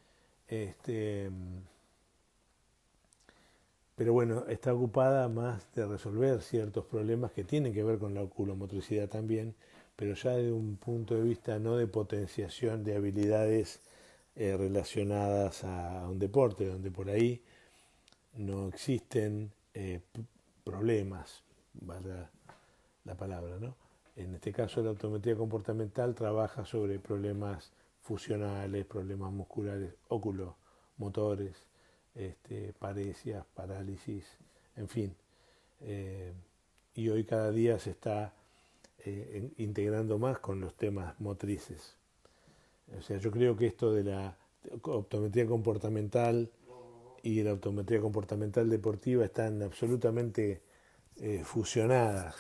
S1: pero bueno, está ocupada más de resolver ciertos problemas que tienen que ver con la oculomotricidad también, pero ya desde un punto de vista no de potenciación de habilidades relacionadas a un deporte, donde por ahí no existen problemas, valga la palabra, ¿no? En este caso la optometría comportamental trabaja sobre problemas fusionales, problemas musculares, oculomotores, paresias, parálisis, en fin. Y hoy cada día se está integrando más con los temas motrices. O sea, yo creo que esto de la optometría comportamental y la optometría comportamental deportiva están absolutamente fusionadas.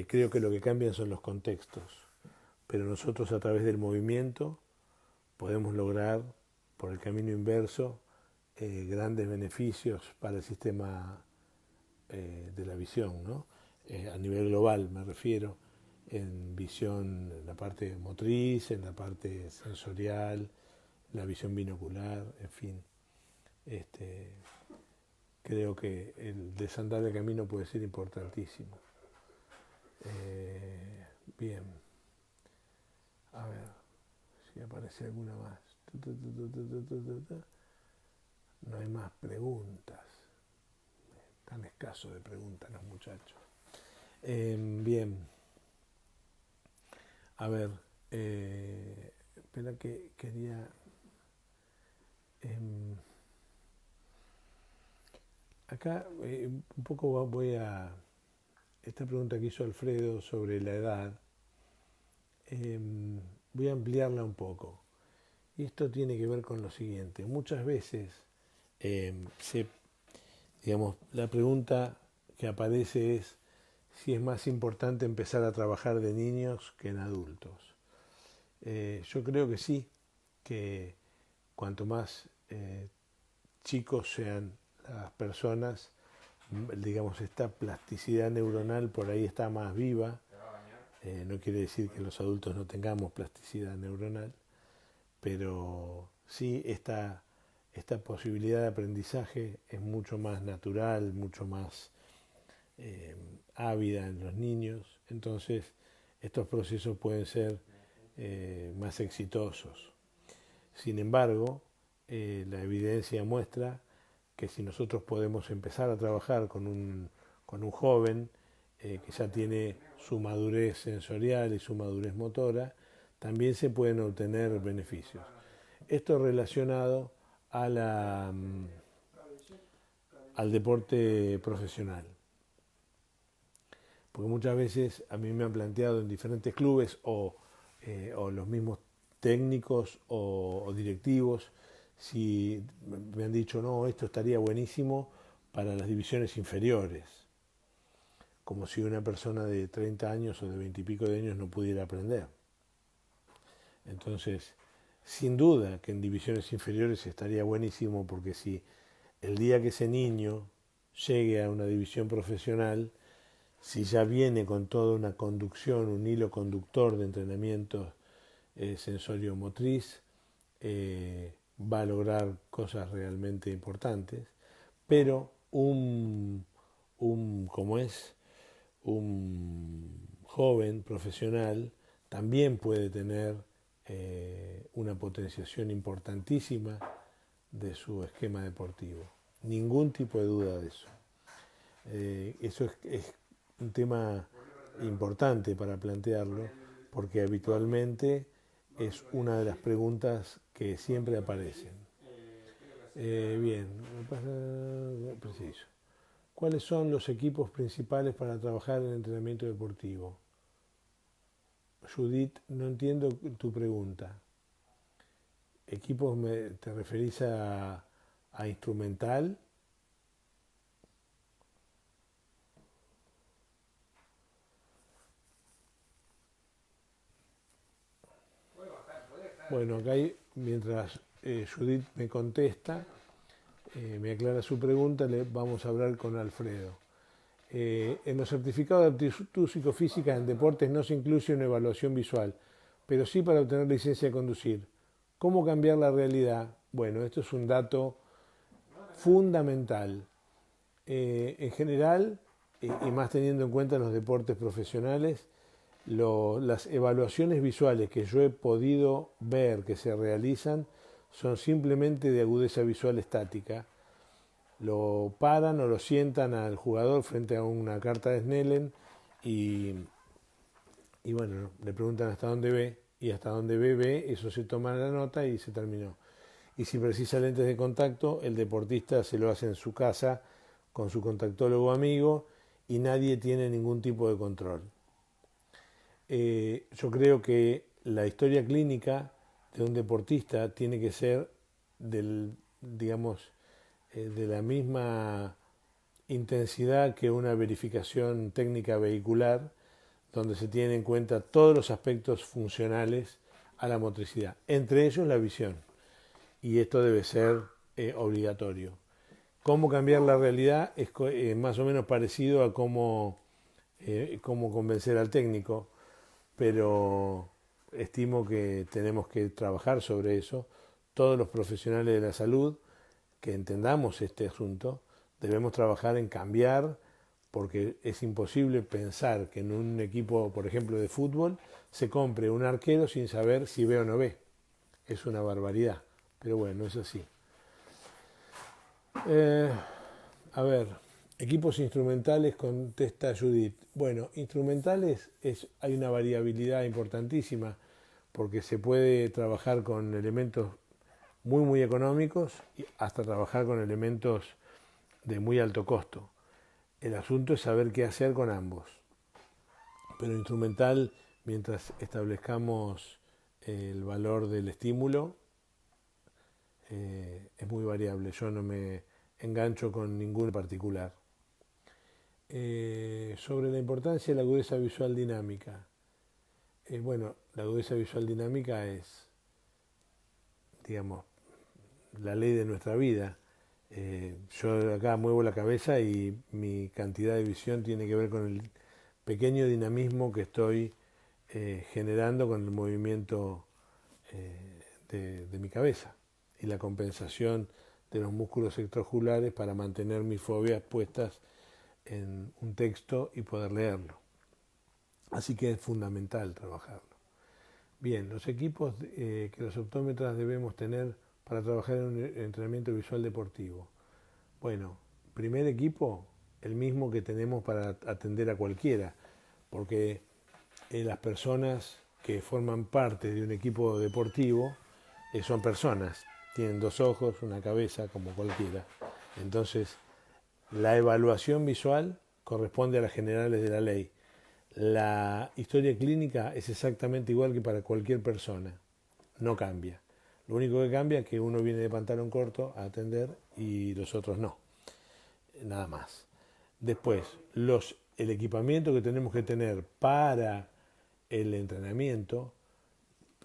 S1: Creo que lo que cambian son los contextos, pero nosotros a través del movimiento podemos lograr, por el camino inverso, grandes beneficios para el sistema de la visión, ¿no? A nivel global me refiero, en visión, en la parte motriz, en la parte sensorial, la visión binocular, en fin. Creo que el desandar del camino puede ser importantísimo. Bien, a ver si aparece alguna más. No hay más preguntas. Tan escaso de preguntas los muchachos. Bien, a ver, espera que quería... acá un poco voy a... Esta pregunta que hizo Alfredo sobre la edad, voy a ampliarla un poco. Y esto tiene que ver con lo siguiente. Muchas veces, digamos, la pregunta que aparece es si es más importante empezar a trabajar de niños que en adultos. Yo creo que sí, que cuanto más chicos sean las personas, digamos, esta plasticidad neuronal por ahí está más viva. No quiere decir que los adultos no tengamos plasticidad neuronal, pero sí esta posibilidad de aprendizaje es mucho más natural, mucho más ávida en los niños. Entonces estos procesos pueden ser más exitosos. Sin embargo, la evidencia muestra que si nosotros podemos empezar a trabajar con un joven que ya tiene su madurez sensorial y su madurez motora, también se pueden obtener beneficios. Esto relacionado a al deporte profesional. Porque muchas veces a mí me han planteado en diferentes clubes o los mismos técnicos o directivos, si me han dicho, no, esto estaría buenísimo para las divisiones inferiores, como si una persona de 30 años o de 20 y pico de años no pudiera aprender. Entonces, sin duda que en divisiones inferiores estaría buenísimo, porque si el día que ese niño llegue a una división profesional, si ya viene con toda una conducción, un hilo conductor de entrenamiento sensorio-motriz, va a lograr cosas realmente importantes, pero como es un joven profesional, también puede tener una potenciación importantísima de su esquema deportivo. Ningún tipo de duda de eso. Eso es un tema importante para plantearlo, porque habitualmente es una de las preguntas que siempre aparecen. Bien, preciso. ¿Cuáles son los equipos principales para trabajar en entrenamiento deportivo? Judith, no entiendo tu pregunta. ¿Equipos te referís a instrumental? Bueno, acá mientras Judith me contesta, me aclara su pregunta, le vamos a hablar con Alfredo. En los certificados de aptitud psicofísica en deportes no se incluye una evaluación visual, pero sí para obtener licencia de conducir. ¿Cómo cambiar la realidad? Bueno, esto es un dato fundamental. En general, y más teniendo en cuenta los deportes profesionales, las evaluaciones visuales que yo he podido ver que se realizan son simplemente de agudeza visual estática. Lo paran o lo sientan al jugador frente a una carta de Snellen y bueno, le preguntan hasta dónde ve, y hasta dónde ve, eso se toma la nota y se terminó. Y si precisa lentes de contacto, el deportista se lo hace en su casa con su contactólogo amigo y nadie tiene ningún tipo de control. Yo creo que la historia clínica de un deportista tiene que ser de la misma intensidad que una verificación técnica vehicular, donde se tienen en cuenta todos los aspectos funcionales a la motricidad, entre ellos la visión. Y esto debe ser obligatorio. ¿Cómo cambiar la realidad? Es más o menos parecido a cómo convencer al técnico, pero estimo que tenemos que trabajar sobre eso. Todos los profesionales de la salud que entendamos este asunto debemos trabajar en cambiar, porque es imposible pensar que en un equipo, por ejemplo, de fútbol, se compre un arquero sin saber si ve o no ve. Es una barbaridad, pero bueno, es así. A ver, equipos instrumentales, contesta Judith. Bueno, instrumentales hay una variabilidad importantísima, porque se puede trabajar con elementos muy económicos y hasta trabajar con elementos de muy alto costo. El asunto es saber qué hacer con ambos. Pero instrumental, mientras establezcamos el valor del estímulo, es muy variable. Yo no me engancho con ningún particular. Sobre la importancia de la agudeza visual dinámica. Bueno, la agudeza visual dinámica es, digamos, la ley de nuestra vida. Yo acá muevo la cabeza y mi cantidad de visión tiene que ver con el pequeño dinamismo que estoy generando con el movimiento de mi cabeza y la compensación de los músculos extraoculares para mantener mis fobias puestas en un texto y poder leerlo. Así que es fundamental trabajarlo. Bien, los equipos que los optómetras debemos tener para trabajar en un entrenamiento visual deportivo. Bueno, primer equipo, el mismo que tenemos para atender a cualquiera, porque las personas que forman parte de un equipo deportivo son personas, tienen dos ojos, una cabeza, como cualquiera. Entonces, la evaluación visual corresponde a las generales de la ley. La historia clínica es exactamente igual que para cualquier persona. no cambia. Lo único que cambia es que uno viene de pantalón corto a atender y los otros no, nada más. Después, el equipamiento que tenemos que tener para el entrenamiento,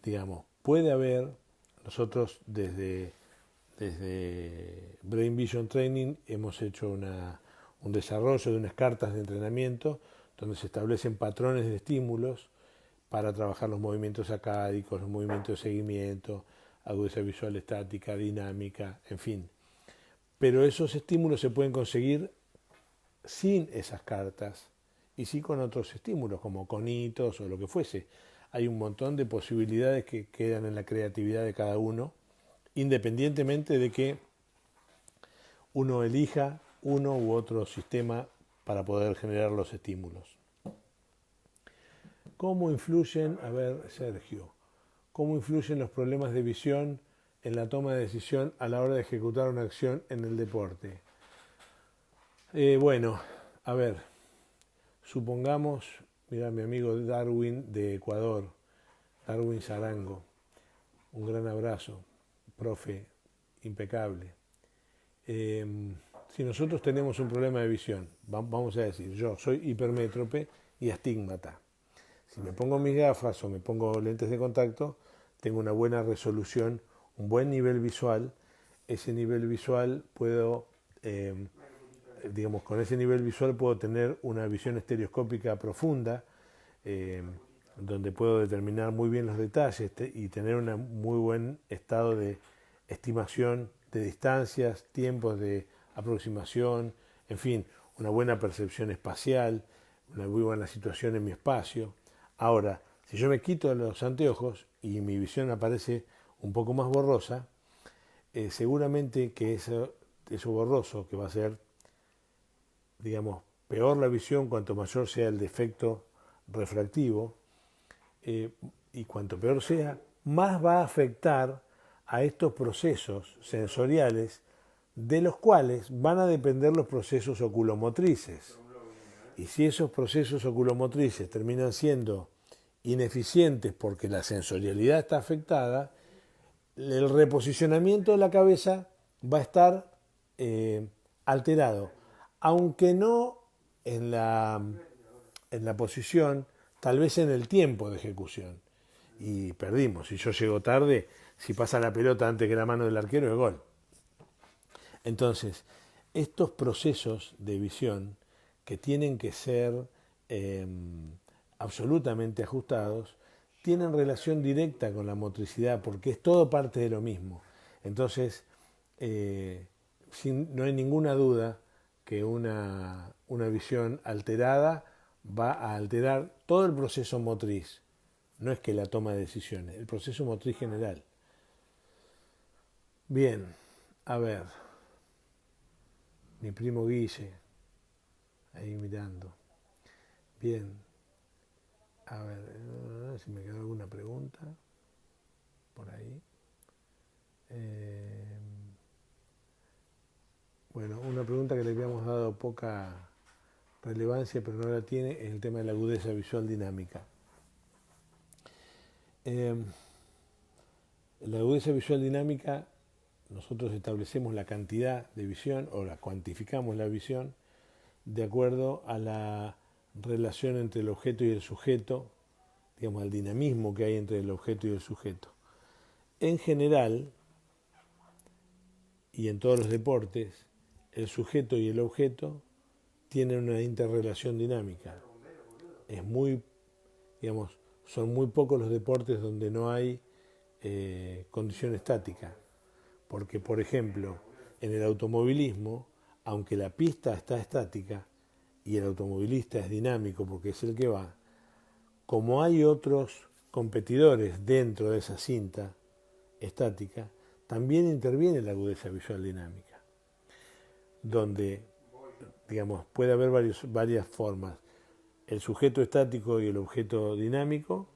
S1: digamos, puede haber, nosotros desde Brain Vision Training hemos hecho un desarrollo de unas cartas de entrenamiento donde se establecen patrones de estímulos para trabajar los movimientos sacádicos, los movimientos de seguimiento, agudeza visual estática, dinámica, en fin. Pero esos estímulos se pueden conseguir sin esas cartas y sí con otros estímulos, como conitos o lo que fuese. Hay un montón de posibilidades que quedan en la creatividad de cada uno, independientemente de que uno elija uno u otro sistema para poder generar los estímulos. ¿Cómo influyen, a ver, Sergio, cómo influyen los problemas de visión en la toma de decisión a la hora de ejecutar una acción en el deporte? Bueno, a ver, supongamos, mira, mi amigo Darwin de Ecuador, Darwin Sarango, un gran abrazo, profe, impecable. Si nosotros tenemos un problema de visión, vamos a decir, yo soy hipermétrope y astígmata. Si me pongo mis gafas o me pongo lentes de contacto, tengo una buena resolución, un buen nivel visual. Ese nivel visual puedo, digamos, con ese nivel visual puedo tener una visión estereoscópica profunda, donde puedo determinar muy bien los detalles y tener un muy buen estado de estimación de distancias, tiempos de aproximación, en fin, una buena percepción espacial, una muy buena situación en mi espacio. Ahora, si yo me quito los anteojos y mi visión aparece un poco más borrosa, seguramente que eso borroso, que va a ser, digamos, peor la visión cuanto mayor sea el defecto refractivo, y cuanto peor sea, más va a afectar a estos procesos sensoriales de los cuales van a depender los procesos oculomotrices. Y si esos procesos oculomotrices terminan siendo ineficientes porque la sensorialidad está afectada, el reposicionamiento de la cabeza va a estar alterado, aunque no en la posición, tal vez en el tiempo de ejecución. Y perdimos. Si yo llego tarde, si pasa la pelota antes que la mano del arquero, es gol. Entonces, estos procesos de visión que tienen que ser absolutamente ajustados, tienen relación directa con la motricidad, porque es todo parte de lo mismo. Entonces, no hay ninguna duda que una visión alterada va a alterar todo el proceso motriz. No es que la toma de decisiones, el proceso motriz general. Bien, a ver, mi primo Guille, ahí mirando. Bien, a ver si me quedó alguna pregunta por ahí. Bueno, una pregunta que le habíamos dado poca relevancia, pero no la tiene, es el tema de la agudeza visual dinámica. La agudeza visual dinámica, nosotros establecemos la cantidad de visión o la cuantificamos la visión de acuerdo a la relación entre el objeto y el sujeto, digamos, al dinamismo que hay entre el objeto y el sujeto. En general, y en todos los deportes, el sujeto y el objeto tienen una interrelación dinámica. Es muy, digamos, son muy pocos los deportes donde no hay condición estática. Porque, por ejemplo, en el automovilismo, aunque la pista está estática y el automovilista es dinámico porque es el que va, como hay otros competidores dentro de esa cinta estática, también interviene la agudeza visual dinámica, donde, digamos, puede haber varias formas. El sujeto estático y el objeto dinámico,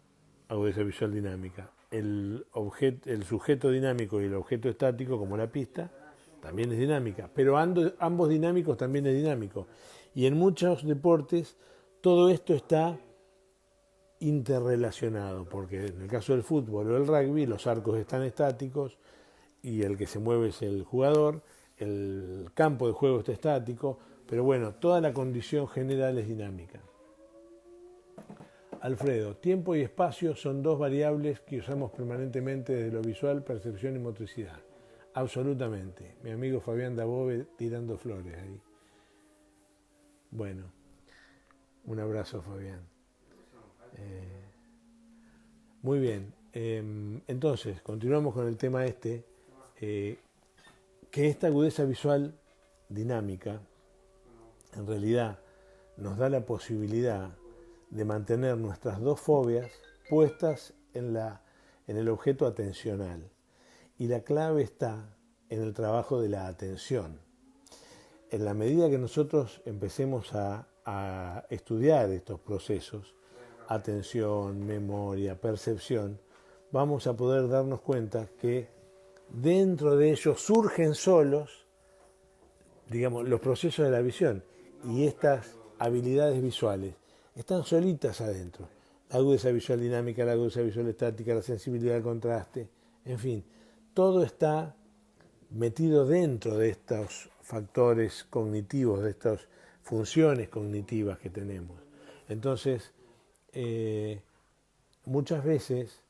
S1: agudeza visual dinámica. El sujeto dinámico y el objeto estático, como la pista, también es dinámica, pero ambos dinámicos también es dinámico. Y en muchos deportes todo esto está interrelacionado, porque en el caso del fútbol o el rugby los arcos están estáticos y el que se mueve es el jugador, el campo de juego está estático, pero bueno, toda la condición general es dinámica. Alfredo, tiempo y espacio son dos variables que usamos permanentemente desde lo visual, percepción y motricidad. Absolutamente. Mi amigo Fabián Dabove tirando flores ahí. Bueno, un abrazo, Fabián. Muy bien. Entonces, continuamos con el tema que esta agudeza visual dinámica en realidad nos da la posibilidad de mantener nuestras dos fobias puestas en el objeto atencional. Y la clave está en el trabajo de la atención. En la medida que nosotros empecemos a estudiar estos procesos, atención, memoria, percepción, vamos a poder darnos cuenta que dentro de ellos surgen solos, digamos, los procesos de la visión, y estas habilidades visuales están solitas adentro. La agudeza visual dinámica, la agudeza visual estática, la sensibilidad al contraste, en fin, todo está metido dentro de estos factores cognitivos, de estas funciones cognitivas que tenemos. Entonces, muchas veces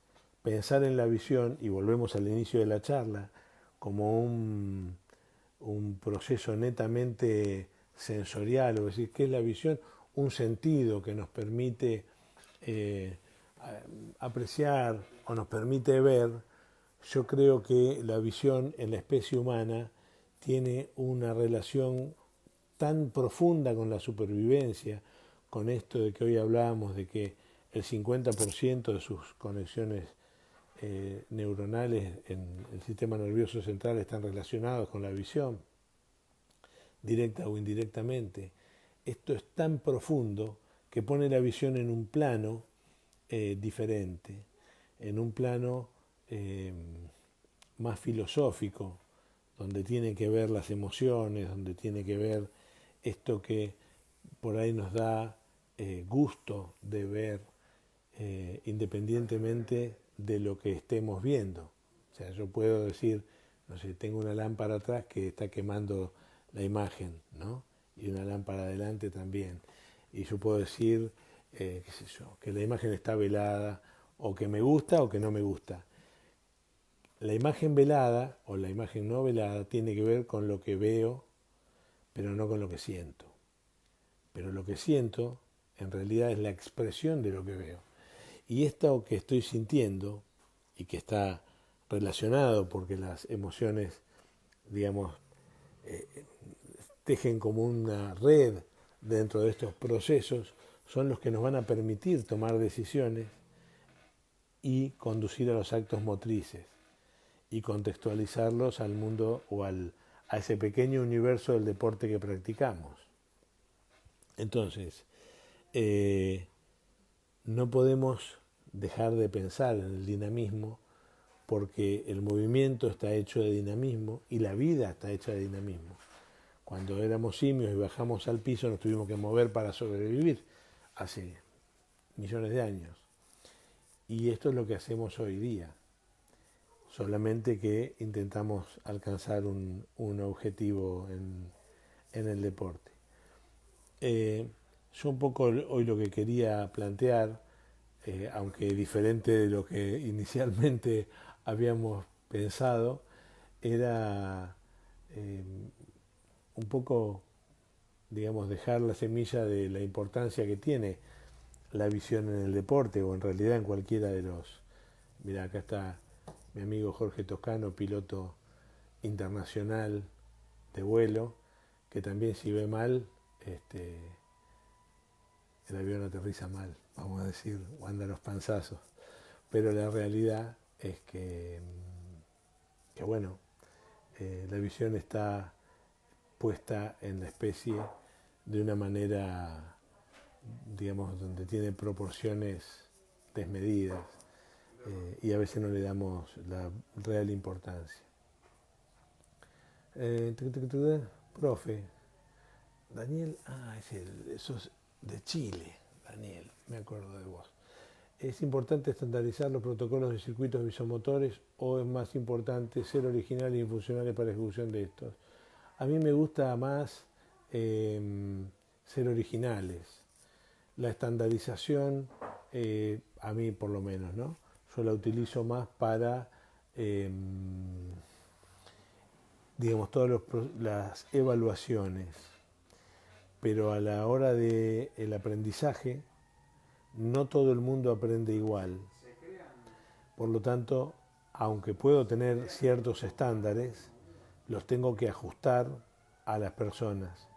S1: pensar en la visión, y volvemos al inicio de la charla, como un proceso netamente sensorial, o decir, ¿qué es la visión? Un sentido que nos permite apreciar o nos permite ver. Yo creo que la visión en la especie humana tiene una relación tan profunda con la supervivencia, con esto de que hoy hablábamos de que el 50% de sus conexiones neuronales en el sistema nervioso central están relacionados con la visión, directa o indirectamente. Esto es tan profundo que pone la visión en un plano diferente, en un plano más filosófico, donde tiene que ver las emociones, donde tiene que ver esto que por ahí nos da gusto de ver, independientemente de lo que estemos viendo. O sea, yo puedo decir, no sé, tengo una lámpara atrás que está quemando la imagen, ¿no? Y una lámpara adelante también. Y yo puedo decir, qué sé yo, que la imagen está velada, o que me gusta o que no me gusta. La imagen velada o la imagen no velada tiene que ver con lo que veo, pero no con lo que siento. Pero lo que siento en realidad es la expresión de lo que veo. Y esto que estoy sintiendo, y que está relacionado porque las emociones, digamos, tejen como una red dentro de estos procesos, son los que nos van a permitir tomar decisiones y conducir a los actos motrices y contextualizarlos al mundo o a ese pequeño universo del deporte que practicamos. Entonces, no podemos dejar de pensar en el dinamismo, porque el movimiento está hecho de dinamismo y la vida está hecha de dinamismo. Cuando éramos simios y bajamos al piso nos tuvimos que mover para sobrevivir hace millones de años. Y esto es lo que hacemos hoy día, solamente que intentamos alcanzar un objetivo en el deporte. Yo un poco hoy lo que quería plantear, aunque diferente de lo que inicialmente habíamos pensado, era un poco, digamos, dejar la semilla de la importancia que tiene la visión en el deporte, o en realidad en cualquiera de los... Mira, acá está mi amigo Jorge Toscano, piloto internacional de vuelo, que también, si ve mal, el avión aterriza mal, vamos a decir, o anda a los panzazos. Pero la realidad es que bueno, la visión está puesta en la especie de una manera, digamos, donde tiene proporciones desmedidas, y a veces no le damos la real importancia. Profe, Daniel, sos de Chile, Daniel, me acuerdo de vos. ¿Es importante estandarizar los protocolos de circuitos visomotores o es más importante ser originales y funcionales para la ejecución de estos? A mí me gusta más ser originales. La estandarización, a mí por lo menos, ¿no? Yo la utilizo más para, digamos, todas las evaluaciones, pero a la hora del aprendizaje, no todo el mundo aprende igual. Por lo tanto, aunque puedo tener ciertos estándares, los tengo que ajustar a las personas,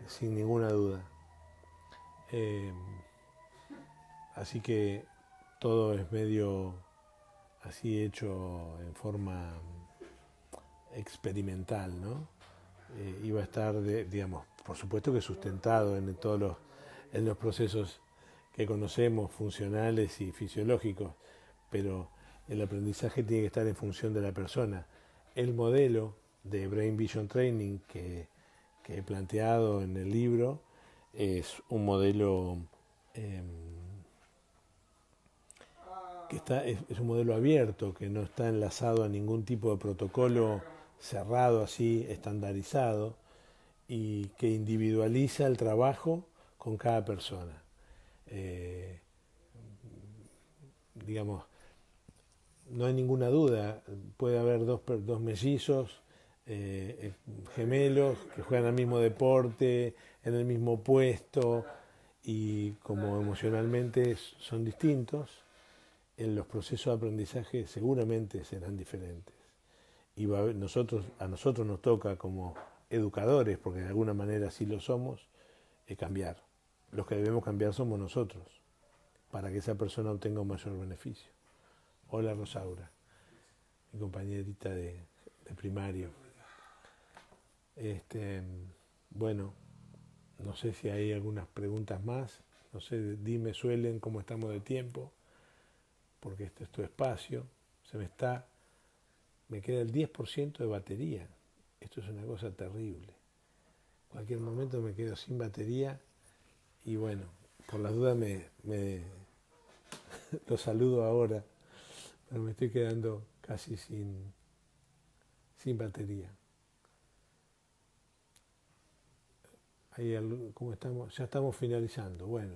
S1: sin ninguna duda. Así que todo es medio así hecho en forma experimental, ¿no? Iba a estar, digamos, por supuesto que sustentado en todos los procesos que conocemos, funcionales y fisiológicos, pero el aprendizaje tiene que estar en función de la persona. El modelo de Brain Vision Training que he planteado en el libro es un modelo es un modelo abierto, que no está enlazado a ningún tipo de protocolo cerrado, así, estandarizado, y que individualiza el trabajo con cada persona. Digamos, no hay ninguna duda, puede haber dos mellizos, gemelos, que juegan al mismo deporte, en el mismo puesto, y como emocionalmente son distintos, en los procesos de aprendizaje seguramente serán diferentes. Y a nosotros nos toca como educadores, porque de alguna manera sí lo somos, cambiar. Los que debemos cambiar somos nosotros, para que esa persona obtenga un mayor beneficio. Hola Rosaura, mi compañerita de primario. Bueno, no sé si hay algunas preguntas más. No sé, dime, Suelen, cómo estamos de tiempo, porque este es tu espacio. Me queda el 10% de batería. Esto es una cosa terrible. En cualquier momento me quedo sin batería y bueno, por las dudas lo saludo ahora, pero me estoy quedando casi sin batería. ¿Cómo estamos? Ya estamos finalizando. Bueno,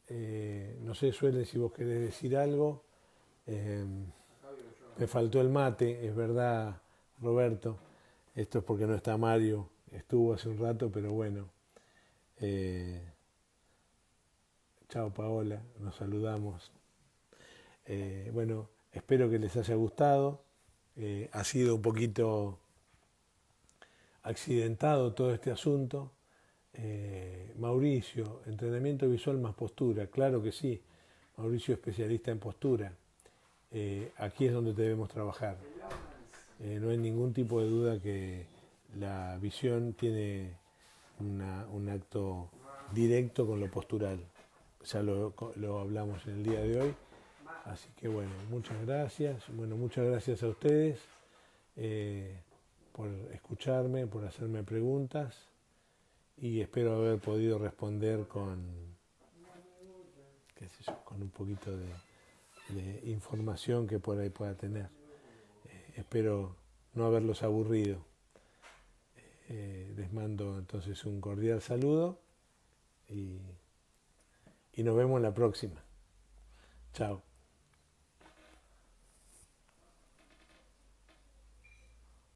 S1: no sé, Suelen, si vos querés decir algo. Me faltó el mate, es verdad, Roberto. Esto es porque no está Mario. Estuvo hace un rato, pero bueno. Chao, Paola, nos saludamos. Bueno, espero que les haya gustado. Ha sido un poquito accidentado todo este asunto. Mauricio, entrenamiento visual más postura, claro que sí. Mauricio, especialista en postura. Aquí es donde debemos trabajar. No hay ningún tipo de duda que la visión tiene un acto directo con lo postural. Ya lo hablamos en el día de hoy. Así que bueno, muchas gracias. Bueno, muchas gracias a ustedes por escucharme, por hacerme preguntas y espero haber podido responder con un poquito de información que por ahí pueda tener. Espero no haberlos aburrido. Les mando entonces un cordial saludo y nos vemos la próxima. Chao.